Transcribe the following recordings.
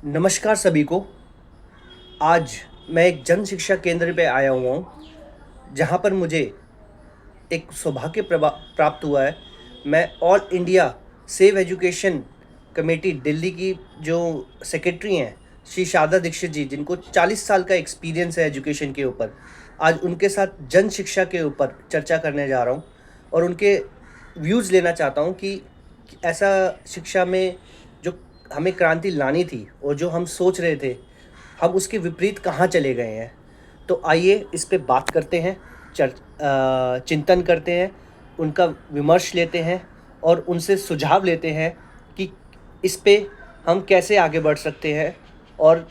नमस्कार सभी को। आज मैं एक जन शिक्षा केंद्र पे आया हुआ हूँ, जहाँ पर मुझे एक सौभाग्य प्राप्त हुआ है। मैं all India save education committee Delhi की जो सेक्रेटरी हैं, श्री शारदा दीक्षित जी, जिनको 40 साल का एक्सपीरियंस है एजुकेशन के ऊपर, आज उनके साथ जन शिक्षा के ऊपर चर्चा करने जा रहा हूँ और उनके व्यूज़ लेना चाहता हूँ कि ऐसा शिक्षा में जो हमें क्रांति लानी थी और जो हम सोच रहे थे, हम उसके विपरीत कहाँ चले गए हैं। तो आइए इस पे बात करते हैं, चिंतन करते हैं, उनका विमर्श लेते हैं और उनसे सुझाव लेते हैं कि इस पे हम कैसे आगे बढ़ सकते हैं और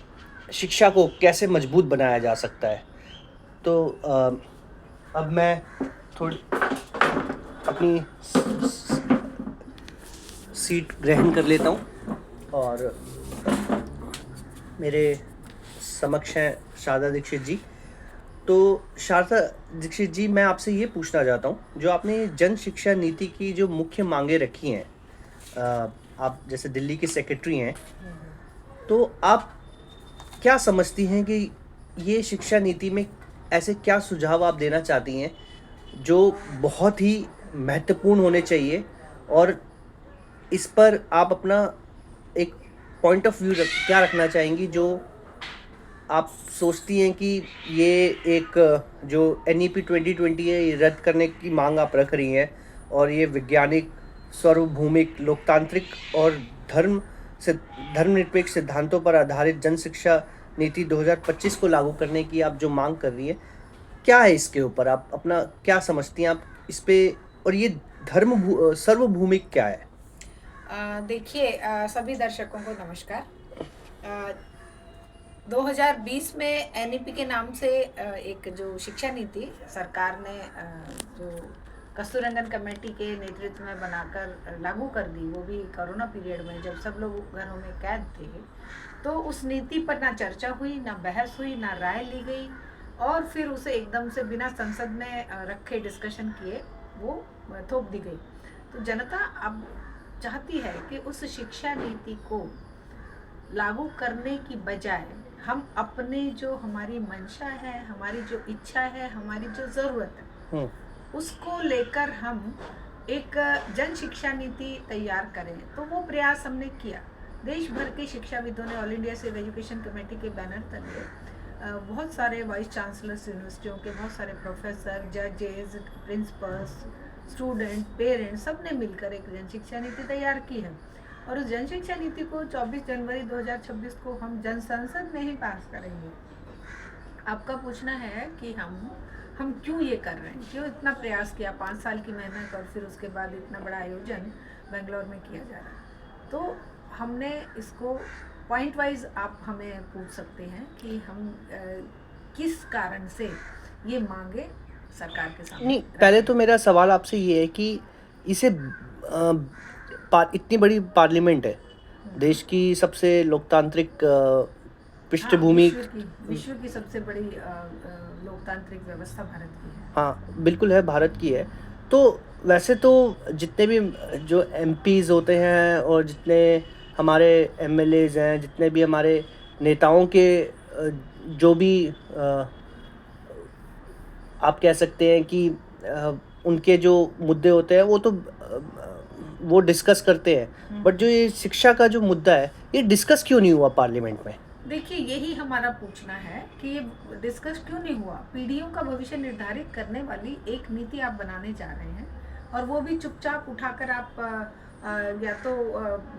शिक्षा को कैसे मजबूत बनाया जा सकता है। तो अब मैं थोड़ी अपनी सीट ग्रहण कर लेता हूँ और मेरे समक्ष हैं शारदा दीक्षित जी। तो शारदा दीक्षित जी, मैं आपसे ये पूछना चाहता हूँ, जो आपने जन शिक्षा नीति की जो मुख्य मांगे रखी हैं, आप जैसे दिल्ली की सेक्रेटरी हैं, तो आप क्या समझती हैं कि ये शिक्षा नीति में ऐसे क्या सुझाव आप देना चाहती हैं जो बहुत ही महत्वपूर्ण होने चाहिए, और इस पर आप अपना एक पॉइंट ऑफ व्यू क्या रखना चाहेंगी, जो आप सोचती हैं कि ये एक जो NEP 2020 है, ये रद्द करने की मांग आप रख रही हैं और ये वैज्ञानिक, सार्वभौमिक, लोकतांत्रिक और धर्मनिरपेक्ष सिद्धांतों पर आधारित जन शिक्षा नीति 2025 को लागू करने की आप जो मांग कर रही है, क्या है इसके ऊपर आप अपना क्या समझती हैं आप इस पे, और ये सार्वभौमिक क्या है? देखिए, सभी दर्शकों को नमस्कार। 2020 में NEP के नाम से एक जो शिक्षा नीति सरकार ने जो कस्तूररंगन कमेटी के नेतृत्व में बनाकर लागू कर दी, वो भी कोरोना पीरियड में जब सब लोग घरों में कैद थे, तो उस नीति पर ना चर्चा हुई, ना बहस हुई, ना राय ली गई, और फिर उसे एकदम से बिना संसद में रखे डिस्कशन किए वो थोप दी गई। तो जनता अब चाहती है कि उस शिक्षा नीति को लागू करने की बजाय हम अपने जो हमारी मंशा है, हमारी जो इच्छा है, हमारी जो ज़रूरत है, उसको लेकर हम एक जन शिक्षा नीति तैयार करें। तो वो प्रयास हमने किया। देश भर के शिक्षाविदों ने all India save education committee के बैनर तले बहुत सारे वाइस चांसलर्स यूनिवर्सिटियों के, बहुत सारे प्रोफेसर, जजेस, प्रिंसिपल्स, स्टूडेंट, पेरेंट्स, सब ने मिलकर एक जन शिक्षा नीति तैयार की है। और उस जन शिक्षा नीति को 24 जनवरी 2026 को हम जन संसद में ही पास करेंगे। आपका पूछना है कि हम क्यों ये कर रहे हैं, क्यों इतना प्रयास किया, 5 साल की मेहनत और फिर उसके बाद इतना बड़ा आयोजन बेंगलोर में किया जा रहा है। तो हमने इसको पॉइंट वाइज आप हमें पूछ सकते हैं कि हम किस कारण से ये मांगे सरकार के सामने। नहीं, पहले तो मेरा सवाल आपसे ये है कि इसे इतनी बड़ी पार्लियामेंट है, देश की सबसे लोकतांत्रिक पृष्ठभूमि, विश्व की सबसे बड़ी लोकतांत्रिक व्यवस्था भारत की है। हाँ बिल्कुल है, भारत की है। तो वैसे तो जितने भी जो MPs होते हैं और जितने हमारे MLAs हैं, जितने भी हमारे नेताओं के जो भी आप कह सकते हैं कि उनके जो मुद्दे होते हैं, वो तो वो डिस्कस करते हैं, बट जो ये शिक्षा का जो मुद्दा है, ये डिस्कस क्यों नहीं हुआ पार्लियामेंट में? देखिए, यही हमारा पूछना है कि ये डिस्कस क्यों नहीं हुआ। पीढ़ियों का भविष्य निर्धारित करने वाली एक नीति आप बनाने जा रहे हैं, और वो भी चुपचाप उठाकर आप या तो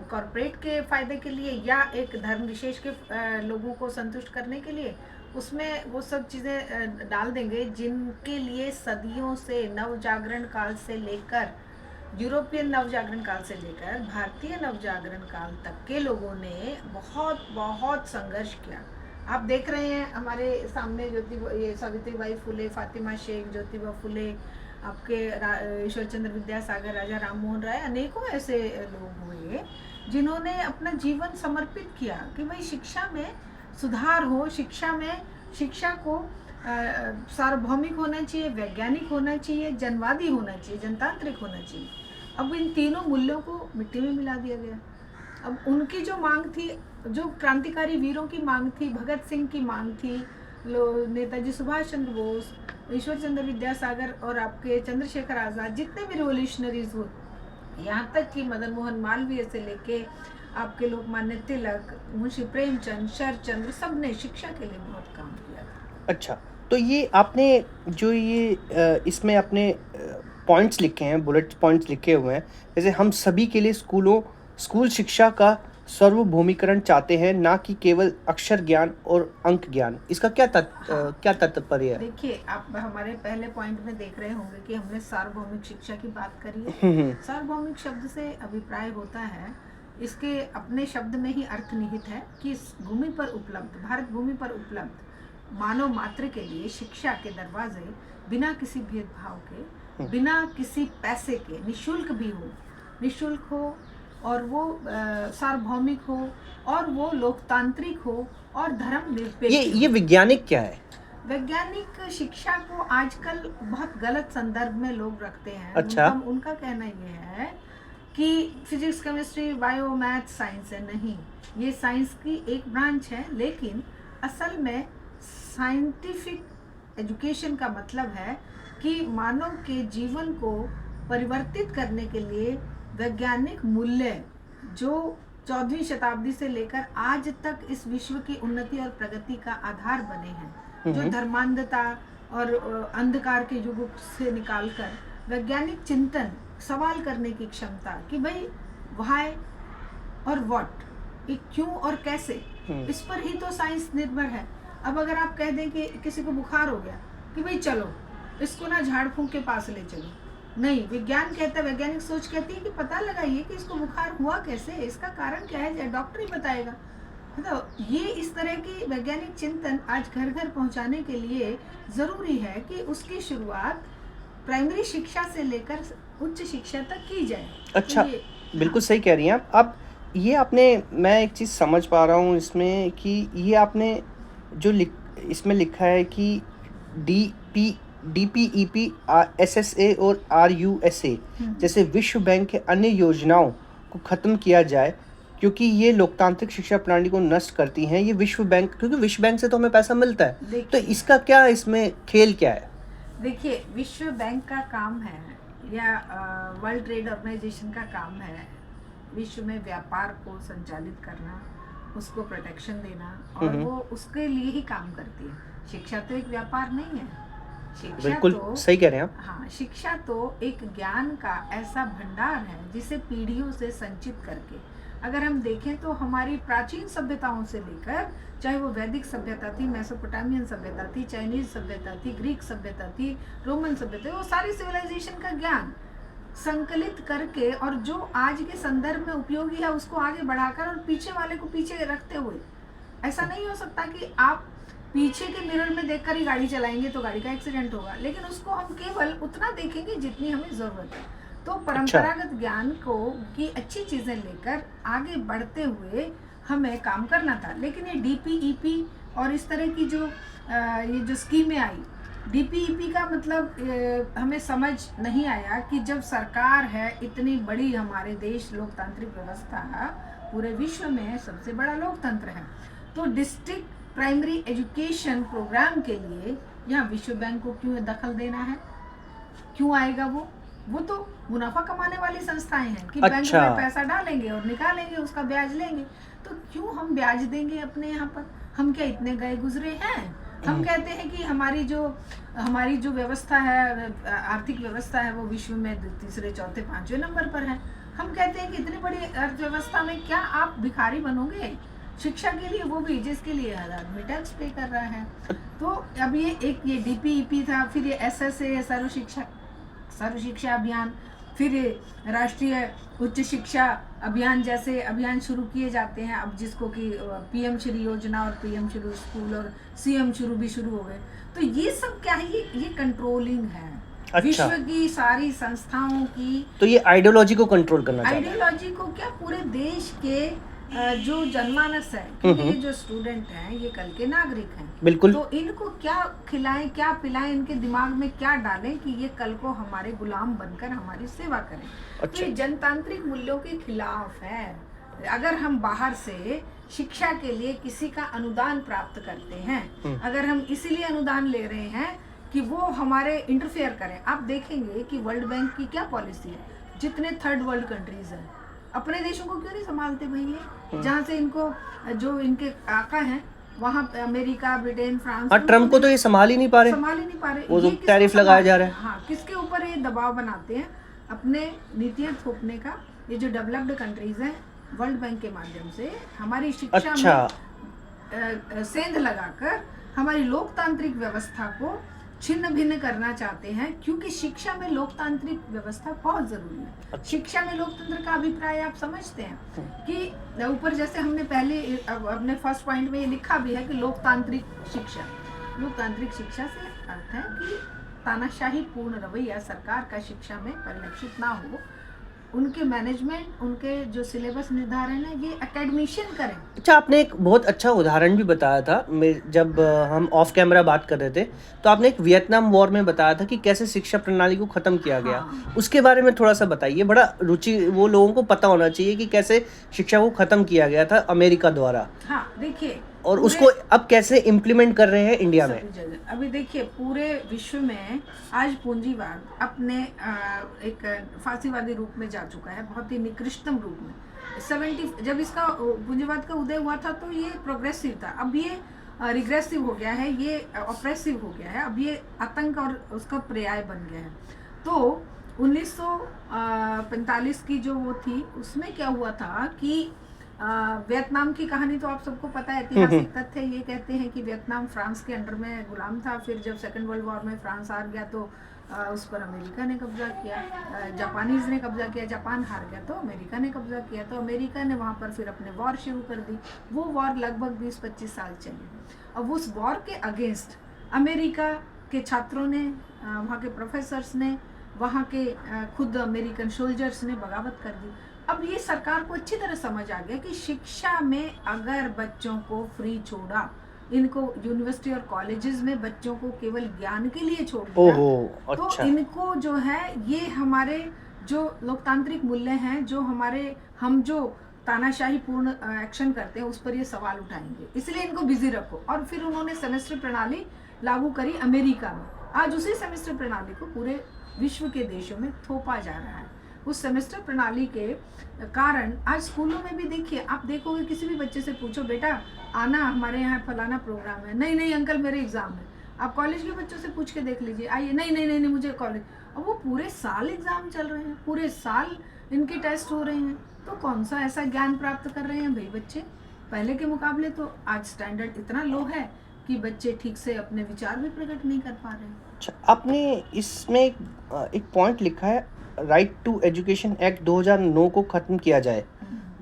कॉरपोरेट के फायदे के लिए या एक धर्म विशेष के लोगों को संतुष्ट करने के लिए उसमें वो सब चीज़ें डाल देंगे, जिनके लिए सदियों से, नवजागरण काल से लेकर, यूरोपियन नवजागरण काल से लेकर भारतीय नवजागरण काल तक के लोगों ने बहुत बहुत संघर्ष किया। आप देख रहे हैं हमारे सामने ये सावित्रीबाई फुले, फातिमा शेख, ज्योतिबा फुले, आपके ईश्वर चंद्र विद्यासागर, राजा राम मोहन राय, अनेकों ऐसे लोग हुए जिन्होंने अपना जीवन समर्पित किया कि भाई शिक्षा में सुधार हो, शिक्षा को सार्वभौमिक होना चाहिए, वैज्ञानिक होना चाहिए, जनवादी होना चाहिए, जनतांत्रिक होना चाहिए। अब इन तीनों मूल्यों को मिट्टी में मिला दिया गया। अब उनकी जो मांग थी जो क्रांतिकारी वीरों की मांग थी, भगत सिंह की मांग थी, नेताजी सुभाष चंद्र बोस, ईश्वर चंद्र विद्यासागर और आपके चंद्रशेखर आज़ाद, जितने भी रिवोल्यूशनरीज हुए, यहाँ तक कि मदन मोहन मालवीय से लेके आपके लोकमान्य तिलक, मुंशी प्रेमचंद, शरचंद्र, सब ने शिक्षा के लिए बहुत काम किया था। अच्छा, तो ये आपने जो ये इसमें अपने पॉइंट्स लिखे हैं, बुलेट पॉइंट्स लिखे हुए हैं, जैसे हम सभी के लिए स्कूल शिक्षा का सर्वभूमिकरण चाहते हैं, ना कि केवल अक्षर ज्ञान और अंक ज्ञान। इसका क्या क्या तात्पर्य है? देखिए, आप हमारे पहले पॉइंट में देख रहे होंगे कि हमने सार्वभौमिक शिक्षा की बात करी है। सार्वभौमिक शब्द से अभिप्राय होता है, इसके अपने शब्द में ही अर्थ निहित है कि इस भूमि पर उपलब्ध, भारत भूमि पर उपलब्ध मानव मात्र के लिए शिक्षा के दरवाजे बिना किसी भेदभाव के, बिना किसी पैसे के, निशुल्क हो और वो सार्वभौमिक हो और वो लोकतांत्रिक हो और धर्म निरपेक्ष। ये वैज्ञानिक क्या है? वैज्ञानिक शिक्षा को आजकल बहुत गलत संदर्भ में लोग रखते हैं। अच्छा। उनका कहना ये है कि physics, chemistry, bio, math science है। नहीं, ये साइंस की एक ब्रांच है, लेकिन असल में साइंटिफिक एजुकेशन का मतलब है कि मानव के जीवन को परिवर्तित करने के लिए वैज्ञानिक मूल्य जो 14वीं शताब्दी से लेकर आज तक इस विश्व की उन्नति और प्रगति का आधार बने हैं, जो धर्मांधता और अंधकार के युग से निकालकर वैज्ञानिक चिंतन, सवाल करने की क्षमता कि भाई व्हाई और व्हाट, ये क्यों और कैसे, इस पर ही तो साइंस निर्भर है। अब अगर आप कह दें कि किसी को बुखार हो गया कि भाई चलो इसको ना झाड़ फूंक के पास ले चलो, नहीं, विज्ञान कहता है, वैज्ञानिक सोच कहती है कि पता लगाइए कि इसको बुखार हुआ कैसे, इसका कारण क्या है, डॉक्टर ही बताएगा। तो ये इस तरह की वैज्ञानिक चिंतन आज घर घर पहुंचाने के लिए ज़रूरी है कि उसकी शुरुआत प्राइमरी शिक्षा से लेकर उच्च शिक्षा तक की जाए। अच्छा, तो बिल्कुल सही कह रही हैं आप। अब ये मैं एक चीज़ समझ पा रहा हूँ इसमें कि ये आपने जो इसमें लिखा है कि DPEP, SSA और RUSA जैसे विश्व बैंक के अन्य योजनाओं को ख़त्म किया जाए क्योंकि ये लोकतांत्रिक शिक्षा प्रणाली को नष्ट करती हैं। ये विश्व बैंक, क्योंकि विश्व बैंक से तो हमें पैसा मिलता है, तो इसका क्या, इसमें खेल क्या है? देखिए, विश्व बैंक का काम है या वर्ल्ड ट्रेड ऑर्गेनाइजेशन का काम है विश्व में व्यापार को संचालित करना, उसको प्रोटेक्शन देना, और वो उसके लिए ही काम करती है। शिक्षा तो एक व्यापार नहीं है। शिक्षा बिल्कुल तो सही कह रहे हैं आप। हाँ, शिक्षा तो एक ज्ञान का ऐसा भंडार है जिसे पीढ़ियों से संचित करके, अगर हम देखें तो हमारी प्राचीन सभ्यताओं से लेकर, चाहे वो वैदिक सभ्यता थी, मेसोपोटामियन सभ्यता थी, चाइनीज सभ्यता थी, ग्रीक सभ्यता थी, रोमन सभ्यता, वो सारी सिविलाइजेशन का ज्ञान संकलित करके और जो आज के संदर्भ में उपयोगी है उसको आगे बढ़ाकर और पीछे वाले को पीछे रखते हुए, ऐसा नहीं हो सकता कि आप पीछे के मिरर में देखकर ही गाड़ी चलाएंगे तो गाड़ी का एक्सीडेंट होगा, लेकिन उसको हम केवल उतना देखेंगे जितनी हमें जरूरत है। तो परंपरागत ज्ञान को की अच्छी चीजें लेकर आगे बढ़ते हुए हमें काम करना था। लेकिन ये DPEP और इस तरह की जो ये जो स्कीमें आई, DPEP का मतलब हमें समझ नहीं आया कि जब सरकार है इतनी बड़ी, हमारे देश लोकतांत्रिक व्यवस्था पूरे विश्व में सबसे बड़ा लोकतंत्र है, तो डिस्ट्रिक्ट प्राइमरी एजुकेशन प्रोग्राम के लिए यहाँ विश्व बैंक को क्यों दखल देना है? क्यों आएगा वो तो मुनाफा कमाने वाली संस्थाएं हैं कि बैंक में पैसा डालेंगे और निकालेंगे, उसका ब्याज लेंगे। तो क्यों हम ब्याज देंगे अपने यहाँ पर? हम क्या इतने गए गुजरे हैं? हम कहते हैं कि हमारी जो व्यवस्था है, आर्थिक व्यवस्था है, वो विश्व में तीसरे, चौथे, पांचवें नंबर पर है। हम कहते हैं कि इतनी बड़ी अर्थव्यवस्था में क्या आप भिखारी बनोगे शिक्षा के लिए, वो भी जिसके लिए हर आदमी टैक्स पे कर रहा है। तो अब ये DPEP था, फिर ये SSA सर्व शिक्षा अभियान, फिर ये राष्ट्रीय उच्च शिक्षा अभियान जैसे अभियान शुरू किए जाते हैं अब, जिसको कि PM श्री योजना और PM श्री स्कूल और CM शुरू भी शुरू हो गए। तो ये सब क्या है? ये कंट्रोलिंग है। अच्छा। विश्व की सारी संस्थाओं की, तो ये आइडियोलॉजी को कंट्रोल करना चाहते हैं। आइडियोलॉजी को क्या, पूरे देश के जो जनमानस है, क्योंकि ये जो स्टूडेंट हैं ये कल के नागरिक हैं, बिल्कुल, तो इनको क्या खिलाएं, क्या पिलाएं, इनके दिमाग में क्या डालें कि ये कल को हमारे गुलाम बनकर हमारी सेवा करें। अच्छा। तो ये जनतांत्रिक मूल्यों के खिलाफ है। अगर हम बाहर से शिक्षा के लिए किसी का अनुदान प्राप्त करते हैं, अगर हम इसीलिए अनुदान ले रहे हैं कि वो हमारे इंटरफेयर करें, आप देखेंगे कि वर्ल्ड बैंक की क्या पॉलिसी है, जितने थर्ड वर्ल्ड कंट्रीज हैं अपने देशों को क्यों नहीं संभालते भाई ये, जहाँ से इनको जो इनके आका हैं वहाँ पे अमेरिका, ब्रिटेन, फ्रांस, हाँ, ट्रम्प को तो ये संभाल ही नहीं पा रहे, वो तो टैरिफ लगाया जा रहा है। हाँ, किसके ऊपर ये दबाव बनाते हैं अपने नीतियाँ थोपने का, ये जो डेवलप्ड कंट्रीज हैं वर्ल्ड बैंक के माध्यम से हमारी शिक्षा में सेंध लगाकर हमारी लोकतांत्रिक व्यवस्था को छिन्न भिन्न करना चाहते हैं, क्योंकि शिक्षा में लोकतांत्रिक व्यवस्था बहुत जरूरी है। शिक्षा में लोकतंत्र का अभिप्राय आप समझते हैं कि ऊपर जैसे हमने पहले अपने फर्स्ट पॉइंट में ये लिखा भी है कि लोकतांत्रिक शिक्षा, लोकतांत्रिक शिक्षा से अर्थ है कि तानाशाही पूर्ण रवैया सरकार का शिक्षा में परिलक्षित ना हो, उनके मैनेजमेंट, उनके जो सिलेबस निर्धारण है ये एकेडमिशियन करें। अच्छा, आपने एक बहुत अच्छा उदाहरण भी बताया था, जब हम ऑफ कैमरा बात कर रहे थे तो आपने एक वियतनाम वॉर में बताया था कि कैसे शिक्षा प्रणाली को ख़त्म किया गया। हाँ। उसके बारे में थोड़ा सा बताइए, बड़ा रुचि, वो लोगों को पता होना चाहिए कि कैसे शिक्षा को ख़त्म किया गया था अमेरिका द्वारा। हाँ, देखिए, और उसको अब कैसे इम्प्लीमेंट कर रहे हैं इंडिया में। अभी देखिए पूरे विश्व में आज पूंजीवाद अपने एक फांसीवादी रूप में जा चुका है, बहुत ही निकृष्टतम रूप में। 70 जब इसका पूंजीवाद का उदय हुआ था तो ये प्रोग्रेसिव था, अब ये रिग्रेसिव हो गया है, ये ऑप्रेसिव हो गया है, अब ये आतंक और उसका पर्याय बन गया है। तो 1945 की जो वो थी उसमें क्या हुआ था कि वियतनाम की कहानी तो आप सबको पता है, ऐतिहासिक तथ्य ये कहते हैं कि वियतनाम फ्रांस के अंडर में गुलाम था, फिर जब सेकेंड वर्ल्ड वॉर में फ्रांस हार गया तो उस पर अमेरिका ने कब्जा किया, जापानीज ने कब्जा किया, जापान हार गया तो अमेरिका ने कब्जा किया, तो अमेरिका ने वहाँ पर फिर अपने वॉर शुरू कर दी। वो वॉर लगभग 20-25 साल चली। अब उस वॉर के अगेंस्ट अमेरिका के छात्रों ने, वहाँ के प्रोफेसर्स ने, वहाँ के खुद अमेरिकन सोल्जर्स ने बगावत कर दी। अब ये सरकार को अच्छी तरह समझ आ गया कि शिक्षा में अगर बच्चों को फ्री छोड़ा, इनको यूनिवर्सिटी और कॉलेजेस में बच्चों को केवल ज्ञान के लिए छोड़ दिया, अच्छा। तो इनको जो है ये हमारे जो लोकतांत्रिक मूल्य हैं, जो हमारे हम जो तानाशाही पूर्ण एक्शन करते हैं उस पर ये सवाल उठाएंगे, इसलिए इनको बिजी रखो। और फिर उन्होंने सेमेस्टर प्रणाली लागू करी अमेरिका में। आज उसी सेमेस्टर प्रणाली को पूरे विश्व के देशों में थोपा जा रहा है। उस सेमेस्टर प्रणाली के कारण आज स्कूलों में भी देखिए, आप देखोगे किसी भी बच्चे से पूछो बेटा आना हमारे यहाँ फलाना प्रोग्राम है, नहीं नहीं अंकल मेरे एग्जाम है। आप कॉलेज के बच्चों से पूछ के देख लीजिए, आइए, नहीं नहीं नहीं नहीं मुझे कॉलेज। अब वो पूरे साल एग्जाम चल रहे हैं, पूरे साल इनके टेस्ट हो रहे हैं, तो कौन सा ऐसा ज्ञान प्राप्त कर रहे हैं भाई बच्चे। पहले के मुकाबले तो आज स्टैंडर्ड इतना लो है कि बच्चे ठीक से अपने विचार भी प्रकट नहीं कर पा रहे हैं। अच्छा, आपने इसमें एक पॉइंट लिखा है, राइट टू एजुकेशन एक्ट 2009 को ख़त्म किया जाए,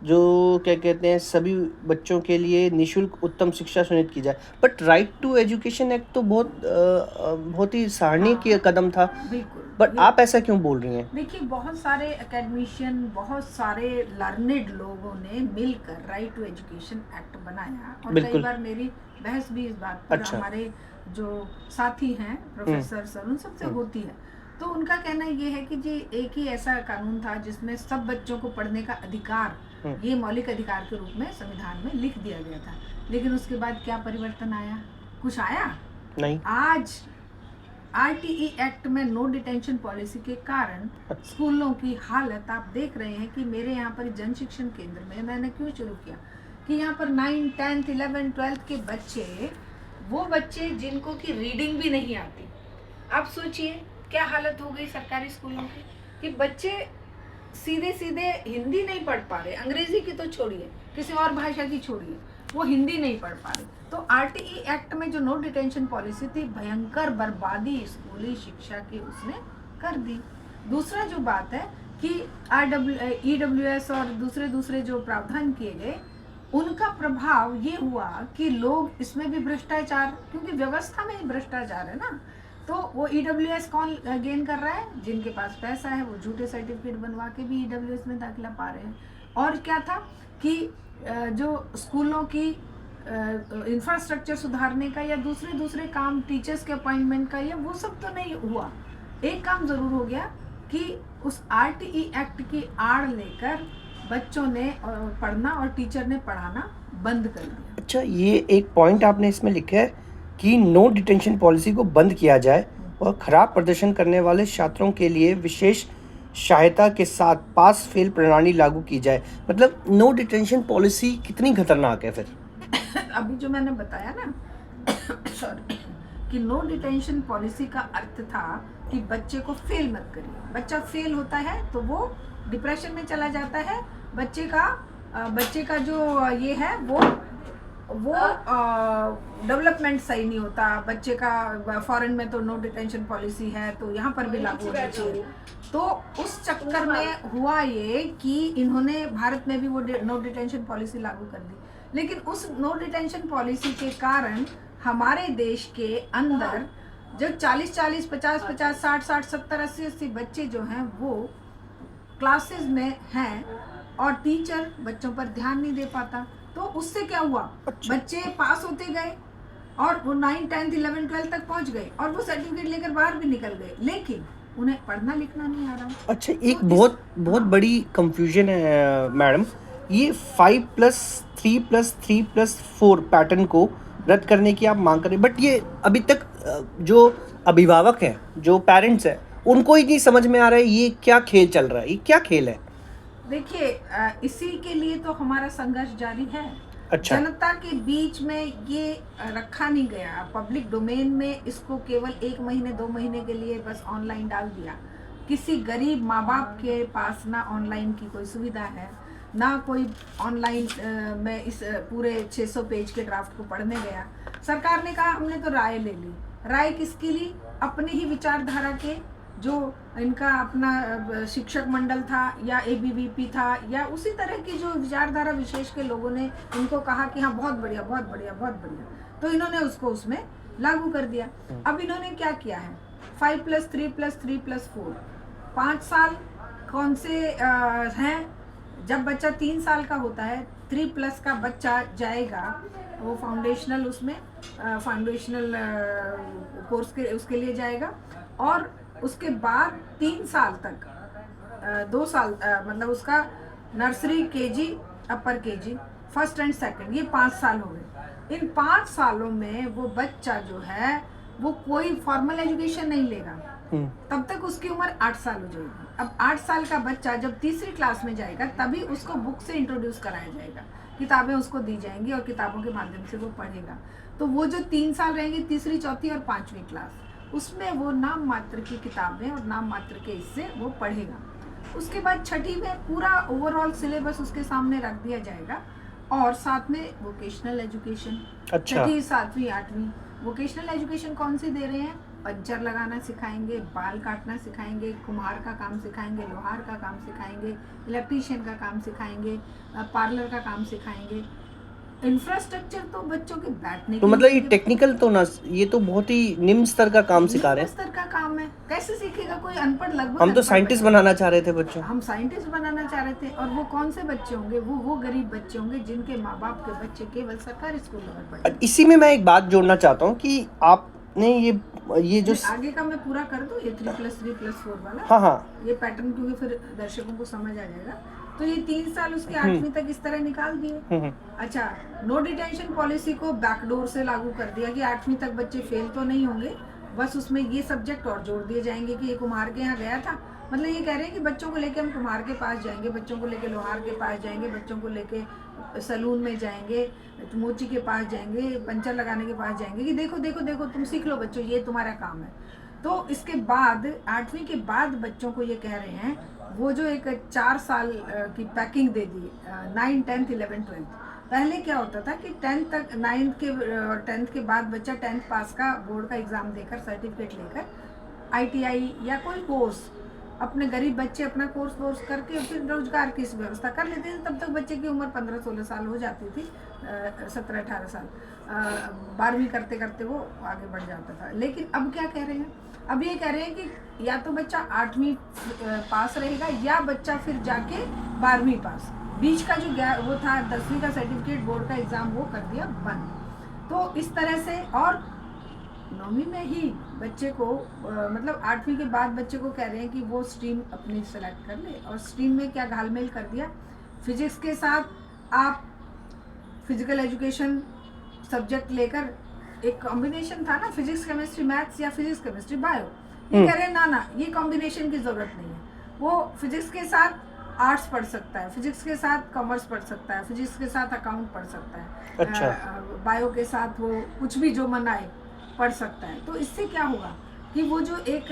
जो क्या कहते हैं सभी बच्चों के लिए निःशुल्क उत्तम शिक्षा सुनिश्चित की जाए। But right to education act तो बहुत ही सराहनीय कदम था। बिल्कुल। बट आप ऐसा क्यों बोल रही हैं? देखिए, बहुत सारे एकेडमिशियन, बहुत सारे लर्नेड लोगों ने मिलकर राइट टू एजुकेशन एक्ट बनाया, और कई बार मेरी बहस भी इस बात पर हमारे जो साथी हैं प्रोफेसर उन सबसे होती है। तो उनका कहना ये है कि जी एक ही ऐसा कानून था जिसमें सब बच्चों को पढ़ने का अधिकार, ये मौलिक अधिकार के रूप में संविधान में लिख दिया गया था, लेकिन उसके बाद क्या परिवर्तन आया? कुछ आया नहीं। आज RTE एक्ट में नो डिटेंशन पॉलिसी के कारण स्कूलों की हालत आप देख रहे हैं कि मेरे यहाँ पर जन शिक्षण केंद्र में मैंने क्यों शुरू किया कि यहाँ पर 9, 10, 11, 12 के बच्चे, वो बच्चे जिनको की रीडिंग भी नहीं आती, आप सोचिए क्या हालत हो गई सरकारी स्कूलों की कि बच्चे सीधे सीधे हिंदी नहीं पढ़ पा रहे, अंग्रेजी की तो छोड़िए, किसी और भाषा की छोड़िए, वो हिंदी नहीं पढ़ पा रहे। तो RTE एक्ट में जो नो डिटेंशन पॉलिसी थी, भयंकर बर्बादी स्कूली शिक्षा की उसने कर दी। दूसरा जो बात है कि EWS और दूसरे जो प्रावधान किए गए, उनका प्रभाव ये हुआ कि लोग इसमें भी भ्रष्टाचार, क्योंकि व्यवस्था में ही भ्रष्टाचार है ना, तो वो EWS कौन गेन कर रहा है? जिनके पास पैसा है वो झूठे सर्टिफिकेट बनवा के भी EWS में दाखिला पा रहे हैं। और क्या था कि जो स्कूलों की इंफ्रास्ट्रक्चर सुधारने का या दूसरे काम, टीचर्स के अपॉइंटमेंट का, या वो सब तो नहीं हुआ। एक काम जरूर हो गया कि उस RTE एक्ट की आड़ लेकर बच्चों ने पढ़ना और टीचर ने पढ़ाना बंद कर दिया। अच्छा, ये एक पॉइंट आपने इसमें लिखा है कि नो डिटेंशन पॉलिसी को बंद किया जाए और खराब प्रदर्शन करने वाले छात्रों के लिए विशेष सहायता के साथ पास फेल प्रणाली लागू की जाए। मतलब नो डिटेंशन पॉलिसी कितनी खतरनाक है फिर? अभी जो मैंने बताया ना सॉरी, कि नो डिटेंशन पॉलिसी का अर्थ था कि बच्चे को फेल मत करिए। बच्चा फेल होता है तो वो डिप्रेशन में चला जाता है। बच्चे का जो ये है वो डेवलपमेंट सही नहीं होता बच्चे का। फॉरेन में तो नो डिटेंशन पॉलिसी है तो यहाँ पर भी लागू होनी चाहिए। तो उस चक्कर में हुआ ये कि इन्होंने भारत में भी वो नो डिटेंशन पॉलिसी लागू कर दी। लेकिन उस नो डिटेंशन पॉलिसी के कारण हमारे देश के अंदर जो 40-40, 50-50, 60-60, 70-80 बच्चे जो हैं वो क्लासेस में हैं और टीचर बच्चों पर ध्यान नहीं दे पाता। तो उससे क्या हुआ, अच्छा। बच्चे पास होते गए और वो 9, 10, 11, 12 तक पहुंच गए और वो सर्टिफिकेट लेकर बाहर भी निकल गए, लेकिन उन्हें पढ़ना लिखना नहीं आ रहा। अच्छा, तो एक बहुत बड़ी कंफ्यूजन है मैडम। ये 5+3+3+4 पैटर्न को रद्द करने की आप मांग करें, बट ये अभी तक जो अभिभावक हैं, जो पेरेंट्स हैं, उनको ही नहीं समझ में आ रहा है ये क्या खेल चल रहा है, ये क्या खेल है? देखिए, इसी के लिए तो हमारा संघर्ष जारी है। अच्छा। जनता के बीच में ये रखा नहीं गया, पब्लिक डोमेन में इसको केवल 1 महीने 2 महीने के लिए बस ऑनलाइन डाल दिया। किसी गरीब माँ बाप के पास ना ऑनलाइन की कोई सुविधा है, ना कोई ऑनलाइन में इस पूरे 600 पेज के ड्राफ्ट को पढ़ने गया। सरकार ने कहा हमने तो राय ले ली। राय किसकी ली? अपने ही विचारधारा के, जो इनका अपना शिक्षक मंडल था या एबीवीपी था या उसी तरह की जो विचारधारा विशेष के लोगों ने इनको कहा कि हाँ बहुत बढ़िया बहुत बढ़िया बहुत बढ़िया, तो इन्होंने उसको उसमें लागू कर दिया। अब इन्होंने क्या किया है, 5+3+3+4 5 साल कौन से हैं? जब बच्चा 3 साल का होता है 3+ का बच्चा जाएगा वो फाउंडेशनल कोर्स के उसके लिए जाएगा और उसके बाद 3 साल तक 2 साल मतलब उसका nursery, KG, upper KG, first and second, ये 5 साल हो गए। इन 5 सालों में वो बच्चा जो है वो कोई फॉर्मल एजुकेशन नहीं लेगा, तब तक उसकी उम्र 8 साल हो जाएगी। अब 8 साल का बच्चा जब तीसरी क्लास में जाएगा तभी उसको बुक से इंट्रोड्यूस कराया जाएगा, किताबें उसको दी जाएंगी और किताबों के माध्यम से वो पढ़ेगा। तो वो जो 3 साल रहेंगे, तीसरी, चौथी और 5वीं क्लास, उसमें वो नाम मात्र की किताबें और नाम मात्र के इससे वो पढ़ेगा। उसके बाद छठी में पूरा ओवरऑल सिलेबस उसके सामने रख दिया जाएगा और साथ में वोकेशनल एजुकेशन। अच्छा। छठी, 7वीं, 8वीं वोकेशनल एजुकेशन कौन सी दे रहे हैं? पंचर लगाना सिखाएंगे, बाल काटना सिखाएंगे, कुम्हार का काम सिखाएंगे, लोहार का काम सिखाएंगे, इलेक्ट्रीशियन का काम सिखाएंगे, पार्लर का काम सिखाएंगे। इंफ्रास्ट्रक्चर तो बच्चों के बैठने तो मतलब ये टेक्निकल तो ना, ये तो बहुत ही निम्न स्तर का काम सिखा रहे हैं। स्तर का काम है, कैसे सीखेगा कोई अनपढ़? लगभग हम तो साइंटिस्ट बनाना चाह रहे थे बच्चों। हम साइंटिस्ट बनाना चाह रहे थे। और वो कौन से बच्चे होंगे? वो गरीब बच्चे होंगे जिनके माँ बाप के बच्चे केवल सरकारी स्कूलों में पढ़े। इसी में मैं एक बात जोड़ना चाहता हूँ कि आपने ये जो आगे का मैं पूरा कर दूं, ये 3+3+4 वाला। हाँ हाँ, ये पैटर्न, क्योंकि फिर दर्शकों को समझ आ जाएगा। तो ये 3 साल उसके 8वीं तक इस तरह निकाल दिए। अच्छा, नो डिटेंशन पॉलिसी को बैकडोर से लागू कर दिया कि 8वीं तक बच्चे फेल तो नहीं होंगे, बस उसमें ये सब्जेक्ट और जोड़ दिए जाएंगे कि ये कुम्हार के यहाँ गया था। मतलब ये कह रहे हैं कि बच्चों को लेके हम कुम्हार के पास जाएंगे, बच्चों को लेके लोहार के पास जाएंगे, बच्चों को लेके सलून में जाएंगे, मोची के पास जाएंगे, पंचर लगाने के पास जाएंगे कि देखो देखो देखो तुम सीख लो बच्चों, ये तुम्हारा काम है। तो इसके बाद 8वीं के बाद बच्चों को ये कह रहे हैं, वो जो एक 4 साल की पैकिंग दे दी, 9, 10, 11, 12। पहले क्या होता था कि 10th तक, 9th के 10th के बाद बच्चा 10th पास का बोर्ड का एग्ज़ाम देकर सर्टिफिकेट लेकर ITI या कोई कोर्स, अपने गरीब बच्चे अपना कोर्स करके फिर रोजगार की व्यवस्था कर लेते थे। तब तक बच्चे की उम्र 15-16 साल हो जाती थी, 17-18 साल 12वीं करते करते वो आगे बढ़ जाता था। लेकिन अब क्या कह रहे हैं? अब ये कह रहे हैं कि या तो बच्चा 8वीं पास रहेगा या बच्चा फिर जाके 12वीं पास, बीच का जो वो था 10वीं का सर्टिफिकेट बोर्ड का एग्ज़ाम वो कर दिया बंद। तो इस तरह से, और 9वीं में ही बच्चे को मतलब 8वीं के बाद बच्चे को कह रहे हैं कि वो स्ट्रीम अपनी सेलेक्ट कर ले। और स्ट्रीम में क्या घालमेल कर दिया, फिजिक्स के साथ आप फिजिकल एजुकेशन सब्जेक्ट लेकर, एक कॉम्बिनेशन था ना, फिजिक्स केमिस्ट्री मैथ्स या फिजिक्स केमिस्ट्री बायो, ये कह रहे हैं ना ये कॉम्बिनेशन की ज़रूरत नहीं है। वो फिजिक्स के साथ आर्ट्स पढ़ सकता है, फिजिक्स के साथ कॉमर्स पढ़ सकता है, फिजिक्स के साथ अकाउंट पढ़ सकता है, अच्छा। बायो के साथ वो कुछ भी जो मन आए पढ़ सकता है। तो इससे क्या होगा कि वो जो एक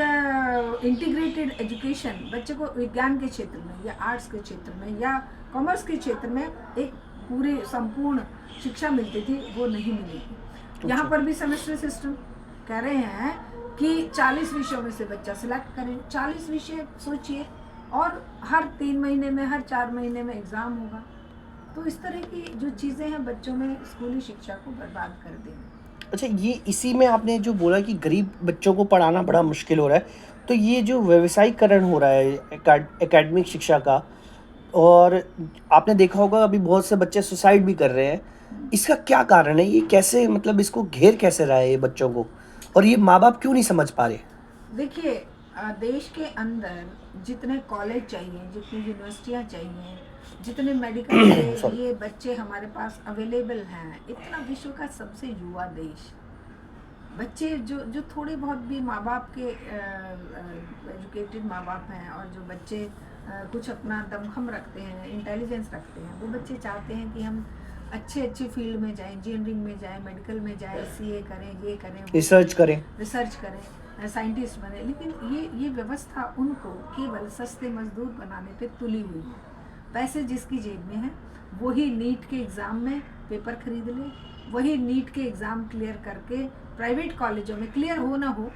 इंटीग्रेटेड एजुकेशन बच्चे को विज्ञान के क्षेत्र में या आर्ट्स के क्षेत्र में या कॉमर्स के क्षेत्र में एक पूरी संपूर्ण शिक्षा मिलती थी, वो नहीं मिलेगी। यहाँ पर भी सेमेस्टर सिस्टम कह रहे हैं कि 40 विषयों में से बच्चा सिलेक्ट करें। 40 विषय सोचिए, और हर 3 महीने में, हर 4 महीने में एग्ज़ाम होगा। तो इस तरह की जो चीज़ें हैं बच्चों में स्कूली शिक्षा को बर्बाद कर देंगी। अच्छा, ये इसी में आपने जो बोला कि गरीब बच्चों को पढ़ाना बड़ा मुश्किल हो रहा है, तो ये जो व्यवसायीकरण हो रहा है एकेडमिक शिक्षा का, और आपने देखा होगा अभी बहुत से बच्चे सुसाइड भी कर रहे हैं, इसका क्या कारण है? ये कैसे, मतलब इसको घेर कैसे रहा है ये बच्चों को, और ये माँ बाप क्यों नहीं समझ पा रहे? देखिए, देश के अंदर जितने कॉलेज चाहिए, जितनी यूनिवर्सिटियाँ चाहिए, जितने मेडिकल के लिए बच्चे हमारे पास अवेलेबल हैं, इतना विश्व का सबसे युवा देश। बच्चे जो थोड़े बहुत भी माँ बाप के एजुकेटेड माँ बाप हैं, और जो बच्चे कुछ अपना दमखम रखते हैं, इंटेलिजेंस रखते हैं, वो बच्चे चाहते हैं कि हम अच्छे फील्ड में जाएं, इंजीनियरिंग में जाएं, मेडिकल में जाएं, सीए करें, ये करें, रिसर्च करें, साइंटिस्ट बने। लेकिन ये व्यवस्था उनको केवल सस्ते मजदूर बनाने पे तुली हुई है। पैसे जिसकी जेब में है वही नीट के एग्ज़ाम में पेपर खरीद ले, वही नीट के एग्ज़ाम क्लियर करके प्राइवेट कॉलेजों में, क्लियर हो ना हो,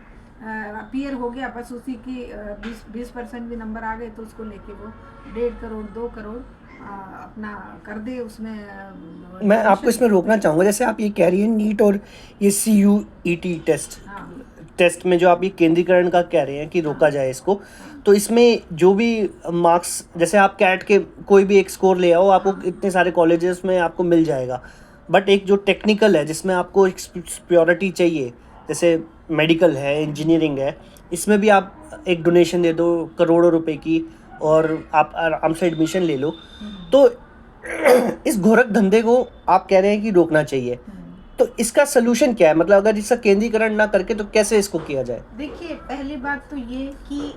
अपीयर हो गया बस, उसी की 20% भी नंबर आ गए तो उसको लेके वो 1.5 करोड़ 2 करोड़ अपना कर दे उसमें। मैं आपको इसमें रोकना चाहूँगा। जैसे आप ये कह रही हैं नीट और ये CUET टेस्ट में जो आप ये केंद्रीकरण का कह रहे हैं कि रोका जाए इसको, तो इसमें जो भी मार्क्स, जैसे आप कैट के कोई भी एक स्कोर ले आओ, आपको इतने सारे कॉलेजेस में आपको मिल जाएगा, बट एक जो टेक्निकल है जिसमें आपको एक प्योरिटी चाहिए, जैसे मेडिकल है, इंजीनियरिंग है, इसमें भी आप एक डोनेशन दे दो करोड़ों रुपए की और आप आराम से एडमिशन ले लो। तो इस घोरक धंधे को आप कह रहे हैं कि रोकना चाहिए, तो इसका सलूशन क्या है? मतलब अगर इसका केंद्रीकरण ना करके तो कैसे इसको किया जाए? देखिए, पहली बात तो ये कि